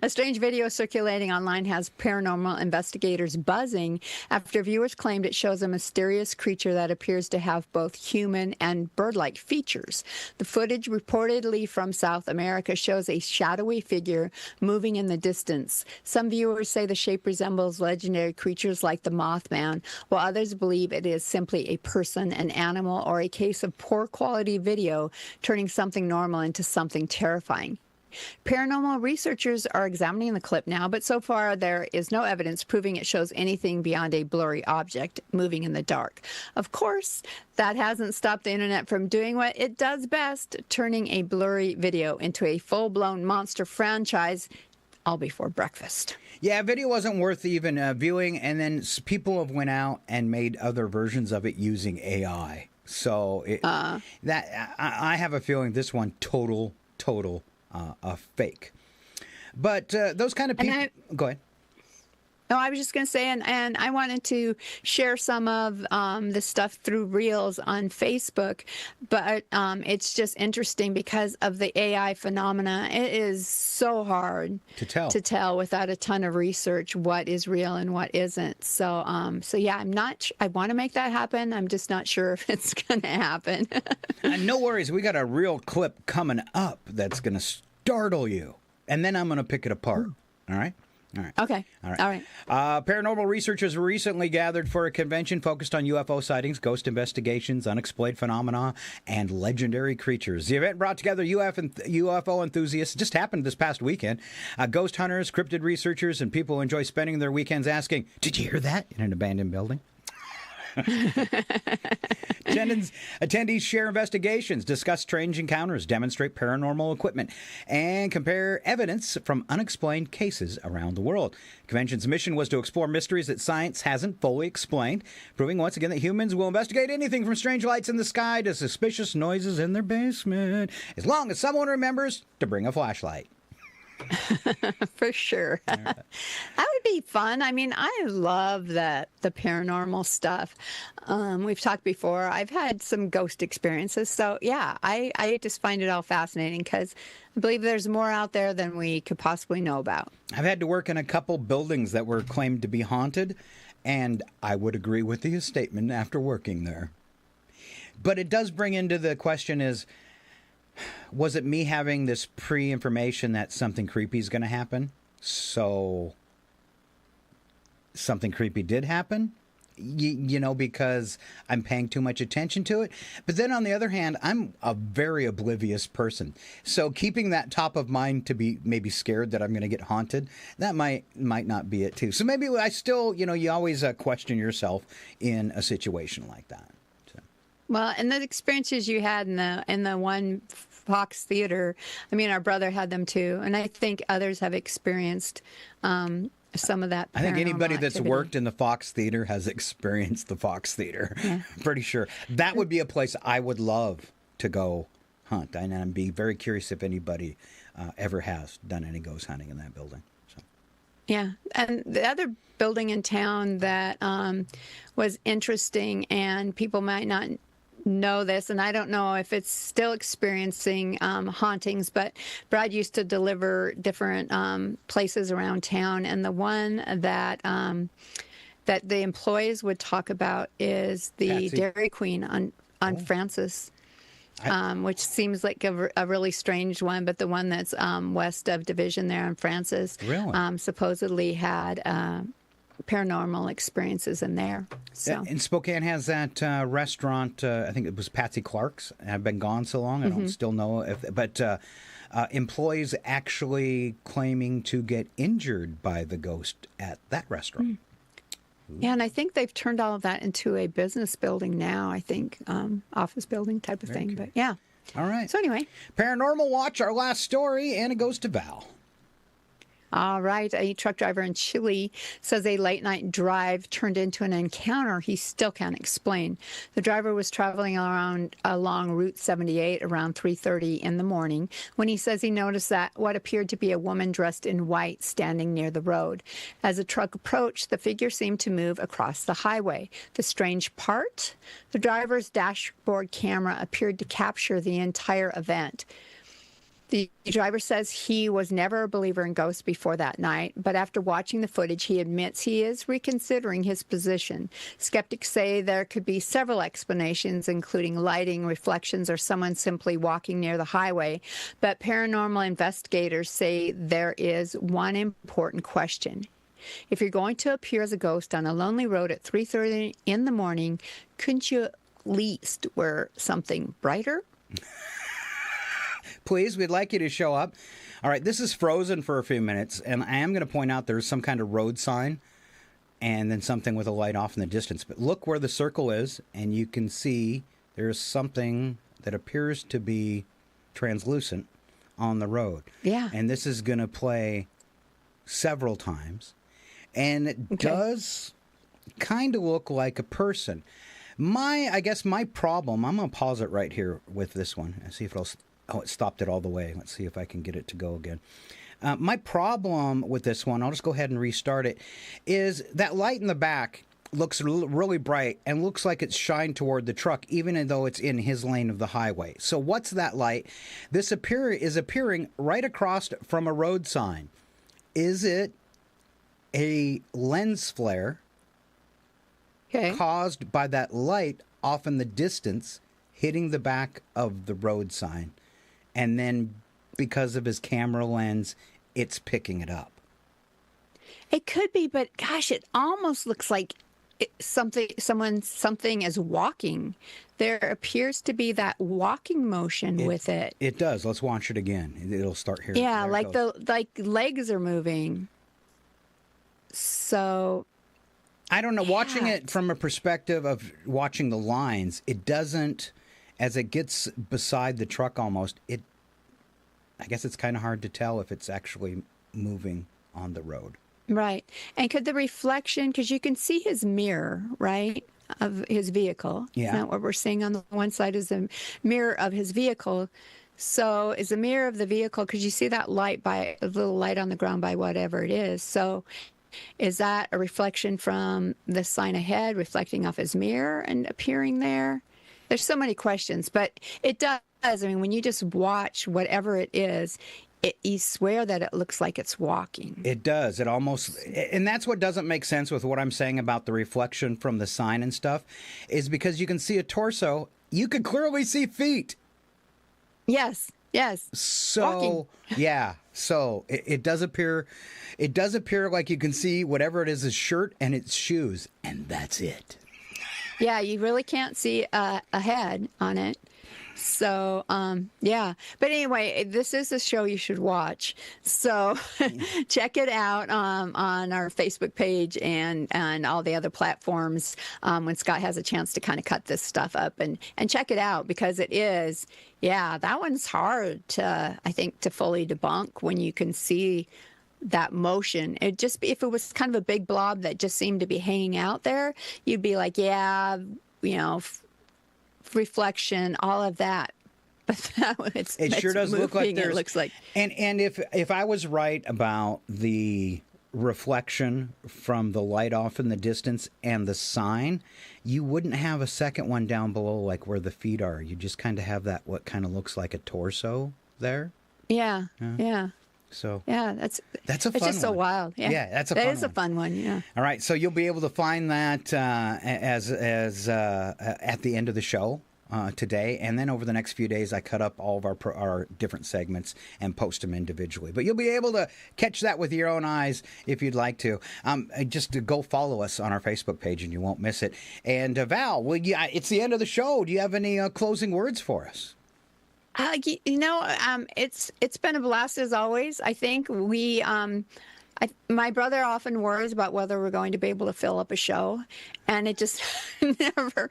A strange video circulating online has paranormal investigators buzzing after viewers claimed it shows a mysterious creature that appears to have both human and bird-like features. The footage, reportedly from South America, shows a shadowy figure moving in the distance. Some viewers say the shape resembles legendary creatures like the Mothman, while others believe it is simply a person, an animal, or a case of poor quality video turning something normal into something terrifying. Paranormal researchers are examining the clip now, but so far there is no evidence proving it shows anything beyond a blurry object moving in the dark. Of course, that hasn't stopped the internet from doing what it does best, turning a blurry video into a full-blown monster franchise all before breakfast. Yeah, video wasn't worth even viewing, and then people have went out and made other versions of it using AI. So I have a feeling this one total a fake. But those kind of people. Go ahead. No, I was just going to say, and I wanted to share some of this stuff through Reels on Facebook, but it's just interesting because of the AI phenomena. It is so hard to tell without a ton of research what is real and what isn't. So yeah, I want to make that happen. I'm just not sure if it's going to happen. No worries. We got a real clip coming up that's going to startle you, and then I'm going to pick it apart. All right? All right. Okay. All right. All right. Paranormal researchers recently gathered for a convention focused on UFO sightings, ghost investigations, unexplained phenomena, and legendary creatures. The event brought together UFO enthusiasts. It just happened this past weekend. Ghost hunters, cryptid researchers, and people who enjoy spending their weekends asking, "Did you hear that?" in an abandoned building. Attendees share investigations, discuss strange encounters, demonstrate paranormal equipment, and compare evidence from unexplained cases around the world. Convention's mission was to explore mysteries that science hasn't fully explained, proving once again that humans will investigate anything from strange lights in the sky to suspicious noises in their basement, as long as someone remembers to bring a flashlight. For sure. That would be fun. I mean, I love the paranormal stuff. We've talked before. I've had some ghost experiences. So, yeah, I just find it all fascinating because I believe there's more out there than we could possibly know about. I've had to work in a couple buildings that were claimed to be haunted, and I would agree with the statement after working there. But it does bring into the question is, was it me having this pre-information that something creepy is going to happen? So something creepy did happen, you know, because I'm paying too much attention to it. But then on the other hand, I'm a very oblivious person. So keeping that top of mind to be maybe scared that I'm going to get haunted, that might not be it too. So maybe I still, you know, you always question yourself in a situation like that. Well, and the experiences you had in the one Fox Theater, I mean, our brother had them too, and I think others have experienced some of that. I think anybody that's activity. worked in the Fox Theater has experienced the Fox Theater. Yeah. Pretty sure that would be a place I would love to go hunt, and I'd be very curious if anybody ever has done any ghost hunting in that building. So. Yeah, and the other building in town that was interesting, and people might not know this, and I don't know if it's still experiencing hauntings, but Brad used to deliver different places around town, and the one that that the employees would talk about is the Patsy. Dairy Queen on Francis, which seems like a really strange one, but the one that's west of Division there on Francis supposedly had paranormal experiences in there. So. And Spokane has that restaurant, I think it was Patsy Clark's. I've been gone so long, I don't still know if, but employees actually claiming to get injured by the ghost at that restaurant. Yeah, and I think they've turned all of that into a business building now, I think, office building type of thing. But yeah. All right. So anyway. Paranormal Watch, our last story, and it goes to Val. All right. A truck driver in Chile says a late-night drive turned into an encounter he still can't explain. The driver was traveling along Route 78 around 3:30 in the morning when he says he noticed that what appeared to be a woman dressed in white standing near the road. As the truck approached, the figure seemed to move across the highway. The strange part? The driver's dashboard camera appeared to capture the entire event. The driver says he was never a believer in ghosts before that night, but after watching the footage, he admits he is reconsidering his position. Skeptics say there could be several explanations, including lighting, reflections, or someone simply walking near the highway. But paranormal investigators say there is one important question. If you're going to appear as a ghost on a lonely road at 3:30 in the morning, couldn't you at least wear something brighter? Please, we'd like you to show up. All right, this is frozen for a few minutes, and I am going to point out there's some kind of road sign and then something with a light off in the distance. But look where the circle is, and you can see there's something that appears to be translucent on the road. Yeah. And this is going to play several times, and it does kind of look like a person. I guess my problem, I'm going to pause it right here with this one and see if it'll... Oh, it stopped it all the way. Let's see if I can get it to go again. My problem with this one, I'll just go ahead and restart it, is that light in the back looks really bright and looks like it's shined toward the truck, even though it's in his lane of the highway. So what's that light? This is appearing right across from a road sign. Is it a lens flare caused by that light off in the distance hitting the back of the road sign? And then because of his camera lens, it's picking it up. It could be, but gosh, it almost looks like something is walking. There appears to be that walking motion with it. It does. Let's watch it again. It'll start here. Yeah, like legs are moving. So I don't know. Watching it from a perspective of watching the lines, it doesn't, as it gets beside the truck almost, I guess it's kind of hard to tell if it's actually moving on the road. Right. And could the reflection, because you can see his mirror, right, of his vehicle. Yeah. Isn't that what we're seeing on the one side is the mirror of his vehicle. So is the mirror of the vehicle, because you see that light by a little light on the ground by whatever it is. So is that a reflection from the sign ahead reflecting off his mirror and appearing there? There's so many questions, but it does. I mean, when you just watch whatever it is, you swear that it looks like it's walking. It does. It almost, and that's what doesn't make sense with what I'm saying about the reflection from the sign and stuff, is because you can see a torso, you can clearly see feet. Yes. So walking. Yeah. So it does appear like you can see whatever it is, his shirt and its shoes, and that's it. Yeah, you really can't see a head on it. So, yeah. But anyway, this is a show you should watch. So check it out on our Facebook page and all the other platforms when Scott has a chance to kind of cut this stuff up and check it out, because it is, yeah, that one's hard to, I think, to fully debunk when you can see that motion. It just, if it was kind of a big blob that just seemed to be hanging out there, you'd be like, yeah, you know, reflection, all of that. But it sure does moving, look like there's, it looks like. And if I was right about the reflection from the light off in the distance and the sign, you wouldn't have a second one down below like where the feet are. You just kind of have that what kind of looks like a torso there. Yeah. So yeah, that's a fun one. It's just so wild. Yeah, that's a fun one. That is a fun one. Yeah. All right, so you'll be able to find that as at the end of the show today, and then over the next few days, I cut up all of our different segments and post them individually. But you'll be able to catch that with your own eyes if you'd like to. Just to go follow us on our Facebook page, and you won't miss it. And Val, it's the end of the show. Do you have any closing words for us? It's been a blast as always. I think my brother often worries about whether we're going to be able to fill up a show, and it just never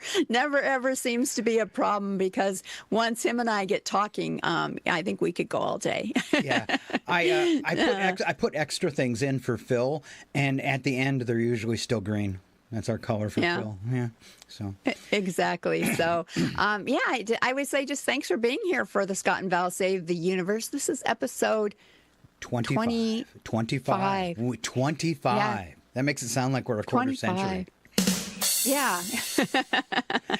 ever seems to be a problem, because once him and I get talking, I think we could go all day. Yeah, I put extra things in for Phil, and at the end they're usually still green. That's our color for Phil. Yeah. So exactly. So, I would say just thanks for being here for the Scott and Val Save the Universe. This is episode 25. 25. Yeah. That makes it sound like we're a quarter 25. century. Yeah.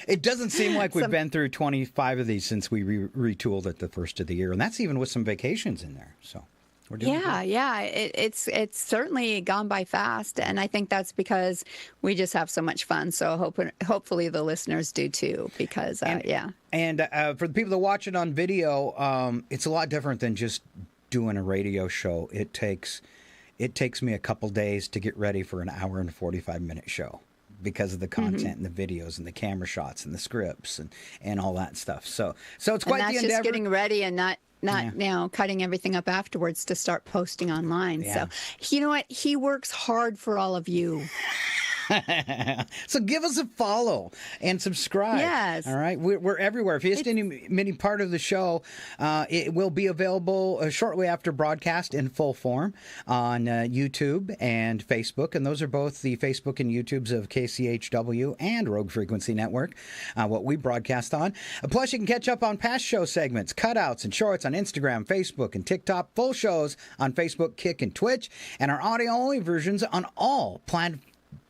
It doesn't seem like we've been through 25 of these since we retooled at the first of the year, and that's even with some vacations in there. So. It's certainly gone by fast, and I think that's because we just have so much fun. So hopefully the listeners do too, because And for the people that watch it on video, it's a lot different than just doing a radio show. It takes me a couple days to get ready for an hour and 45-minute show, because of the content and the videos and the camera shots and the scripts and all that stuff. So it's quite the endeavor. That's just getting ready and not now cutting everything up afterwards to start posting online. Yeah. So you know what? He works hard for all of you. So give us a follow and subscribe. Yes. All right. We're everywhere. If you missed any part of the show, it will be available shortly after broadcast in full form on YouTube and Facebook. And those are both the Facebook and YouTubes of KCHW and Rogue Frequency Network, what we broadcast on. Plus, you can catch up on past show segments, cutouts, and shorts on Instagram, Facebook, and TikTok. Full shows on Facebook, Kick, and Twitch. And our audio-only versions on all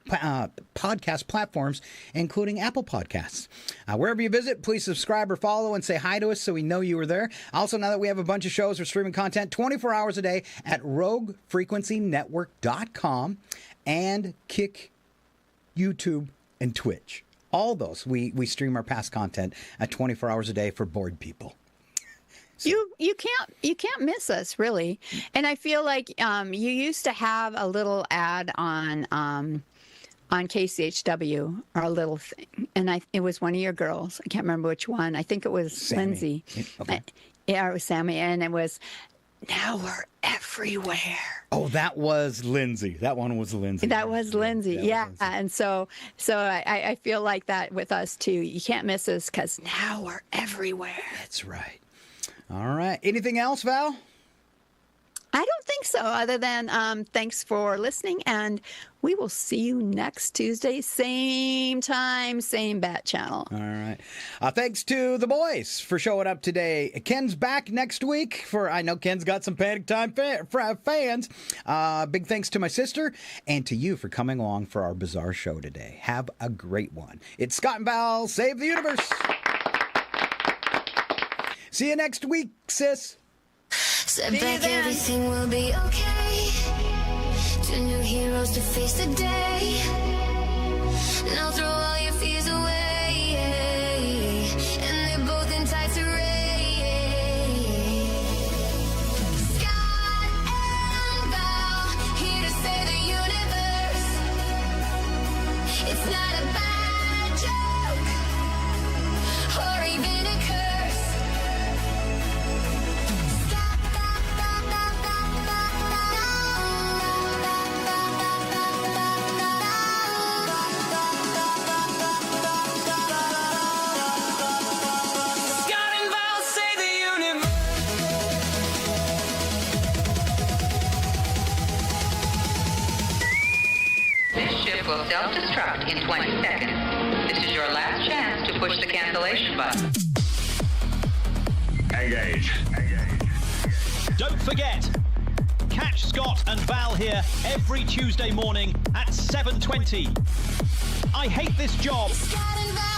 podcast platforms, including Apple Podcasts. Wherever you visit, please subscribe or follow and say hi to us so we know you were there. Also, now that we have a bunch of shows, we're streaming content 24 hours a day at roguefrequencynetwork.com and Kick, YouTube, and Twitch. All those, we stream our past content at 24 hours a day for bored people. So. You can't miss us, really. And I feel like you used to have a little ad on KCHW, or a little thing, and it was one of your girls. I can't remember which one. I think it was Sammy. Lindsay. Okay. Yeah, it was Sammy, and it was now we're everywhere. Oh, that was Lindsay. That one was Lindsay. That was Lindsay. Yeah. And so I feel like that with us too. You can't miss us because now we're everywhere. That's right. All right. Anything else, Val? I don't think so, other than thanks for listening, and we will see you next Tuesday, same time, same bat channel. All right. Thanks to the boys for showing up today. Ken's back next week. I know Ken's got some Panic Time fans. Big thanks to my sister and to you for coming along for our bizarre show today. Have a great one. It's Scott and Val Save the Universe. See you next week, sis. Step back, everything will be okay. Two new heroes to face the day. Now throw all your fears away. And they're both in tights array. Scott and Val, here to save the universe. It's not a bad joke, or even a curse. Will self-destruct in 20 seconds. This is your last chance to push the cancellation button. Engage. Don't forget, catch Scott and Val here every Tuesday morning at 7:20. I hate this job. Scott and Val.